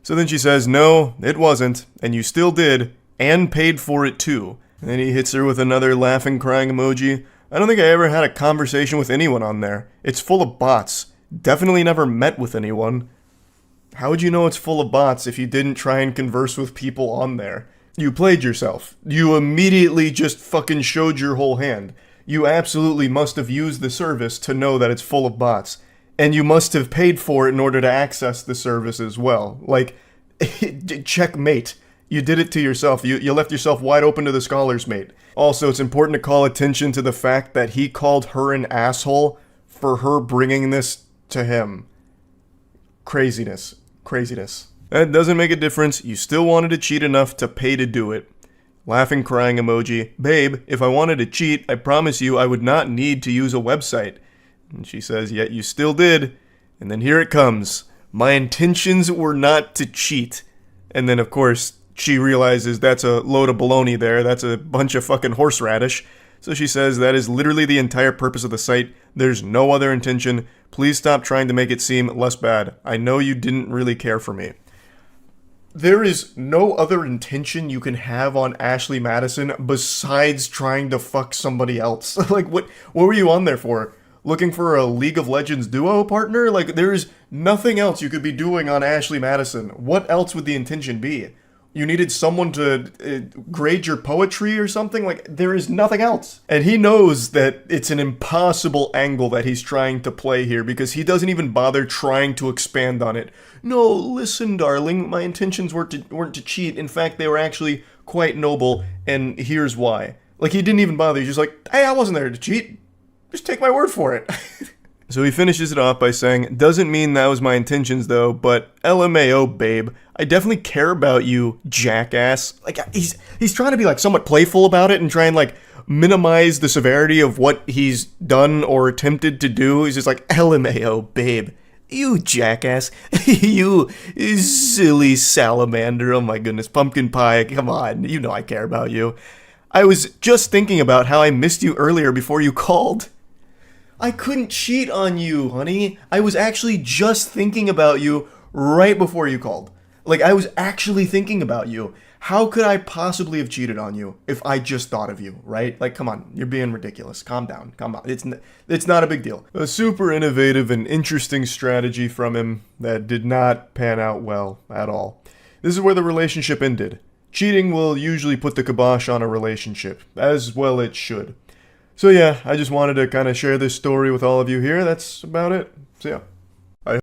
So then she says, "No, it wasn't, and you still did, and paid for it too." And then he hits her with another laughing, crying emoji. "I don't think I ever had a conversation with anyone on there. It's full of bots. Definitely never met with anyone." How would you know it's full of bots if you didn't try and converse with people on there? You played yourself. You immediately just fucking showed your whole hand. You absolutely must have used the service to know that it's full of bots. And you must have paid for it in order to access the service as well. Like, checkmate. You did it to yourself. You left yourself wide open to the scholars, mate. Also, it's important to call attention to the fact that he called her an asshole for her bringing this to him. Craziness. Craziness. That doesn't make a difference. You still wanted to cheat enough to pay to do it. Laughing, crying emoji. "Babe, if I wanted to cheat, I promise you I would not need to use a website." And she says, "Yet you still did." And then here it comes. "My intentions were not to cheat." And then, of course, she realizes that's a load of baloney there. That's a bunch of fucking horseradish. So she says, "That is literally the entire purpose of the site. There's no other intention. Please stop trying to make it seem less bad. I know you didn't really care for me." There is no other intention you can have on Ashley Madison besides trying to fuck somebody else. Like, what were you on there for? Looking for a League of Legends duo partner? Like, there is nothing else you could be doing on Ashley Madison. What else would the intention be? You needed someone to grade your poetry or something? Like, there is nothing else. And he knows that it's an impossible angle that he's trying to play here because he doesn't even bother trying to expand on it. "No, listen, darling, my intentions weren't to cheat. In fact, they were actually quite noble, and here's why." Like, he didn't even bother. He's just like, "Hey, I wasn't there to cheat. Just take my word for it." So he finishes it off by saying, "Doesn't mean that was my intentions though, but LMAO, babe. I definitely care about you, jackass." Like, he's trying to be like somewhat playful about it and try and like minimize the severity of what he's done or attempted to do. He's just like, "LMAO, babe. You jackass. You silly salamander. Oh my goodness, pumpkin pie. Come on, you know I care about you. I was just thinking about how I missed you earlier before you called." I couldn't cheat on you, honey. I was actually just thinking about you right before you called. Like, I was actually thinking about you. How could I possibly have cheated on you if I just thought of you, right? Like, come on, you're being ridiculous. Calm down, come on. It's not a big deal. A super innovative and interesting strategy from him that did not pan out well at all. This is where the relationship ended. Cheating will usually put the kibosh on a relationship, as well it should. So yeah, I just wanted to kind of share this story with all of you here. That's about it. So yeah.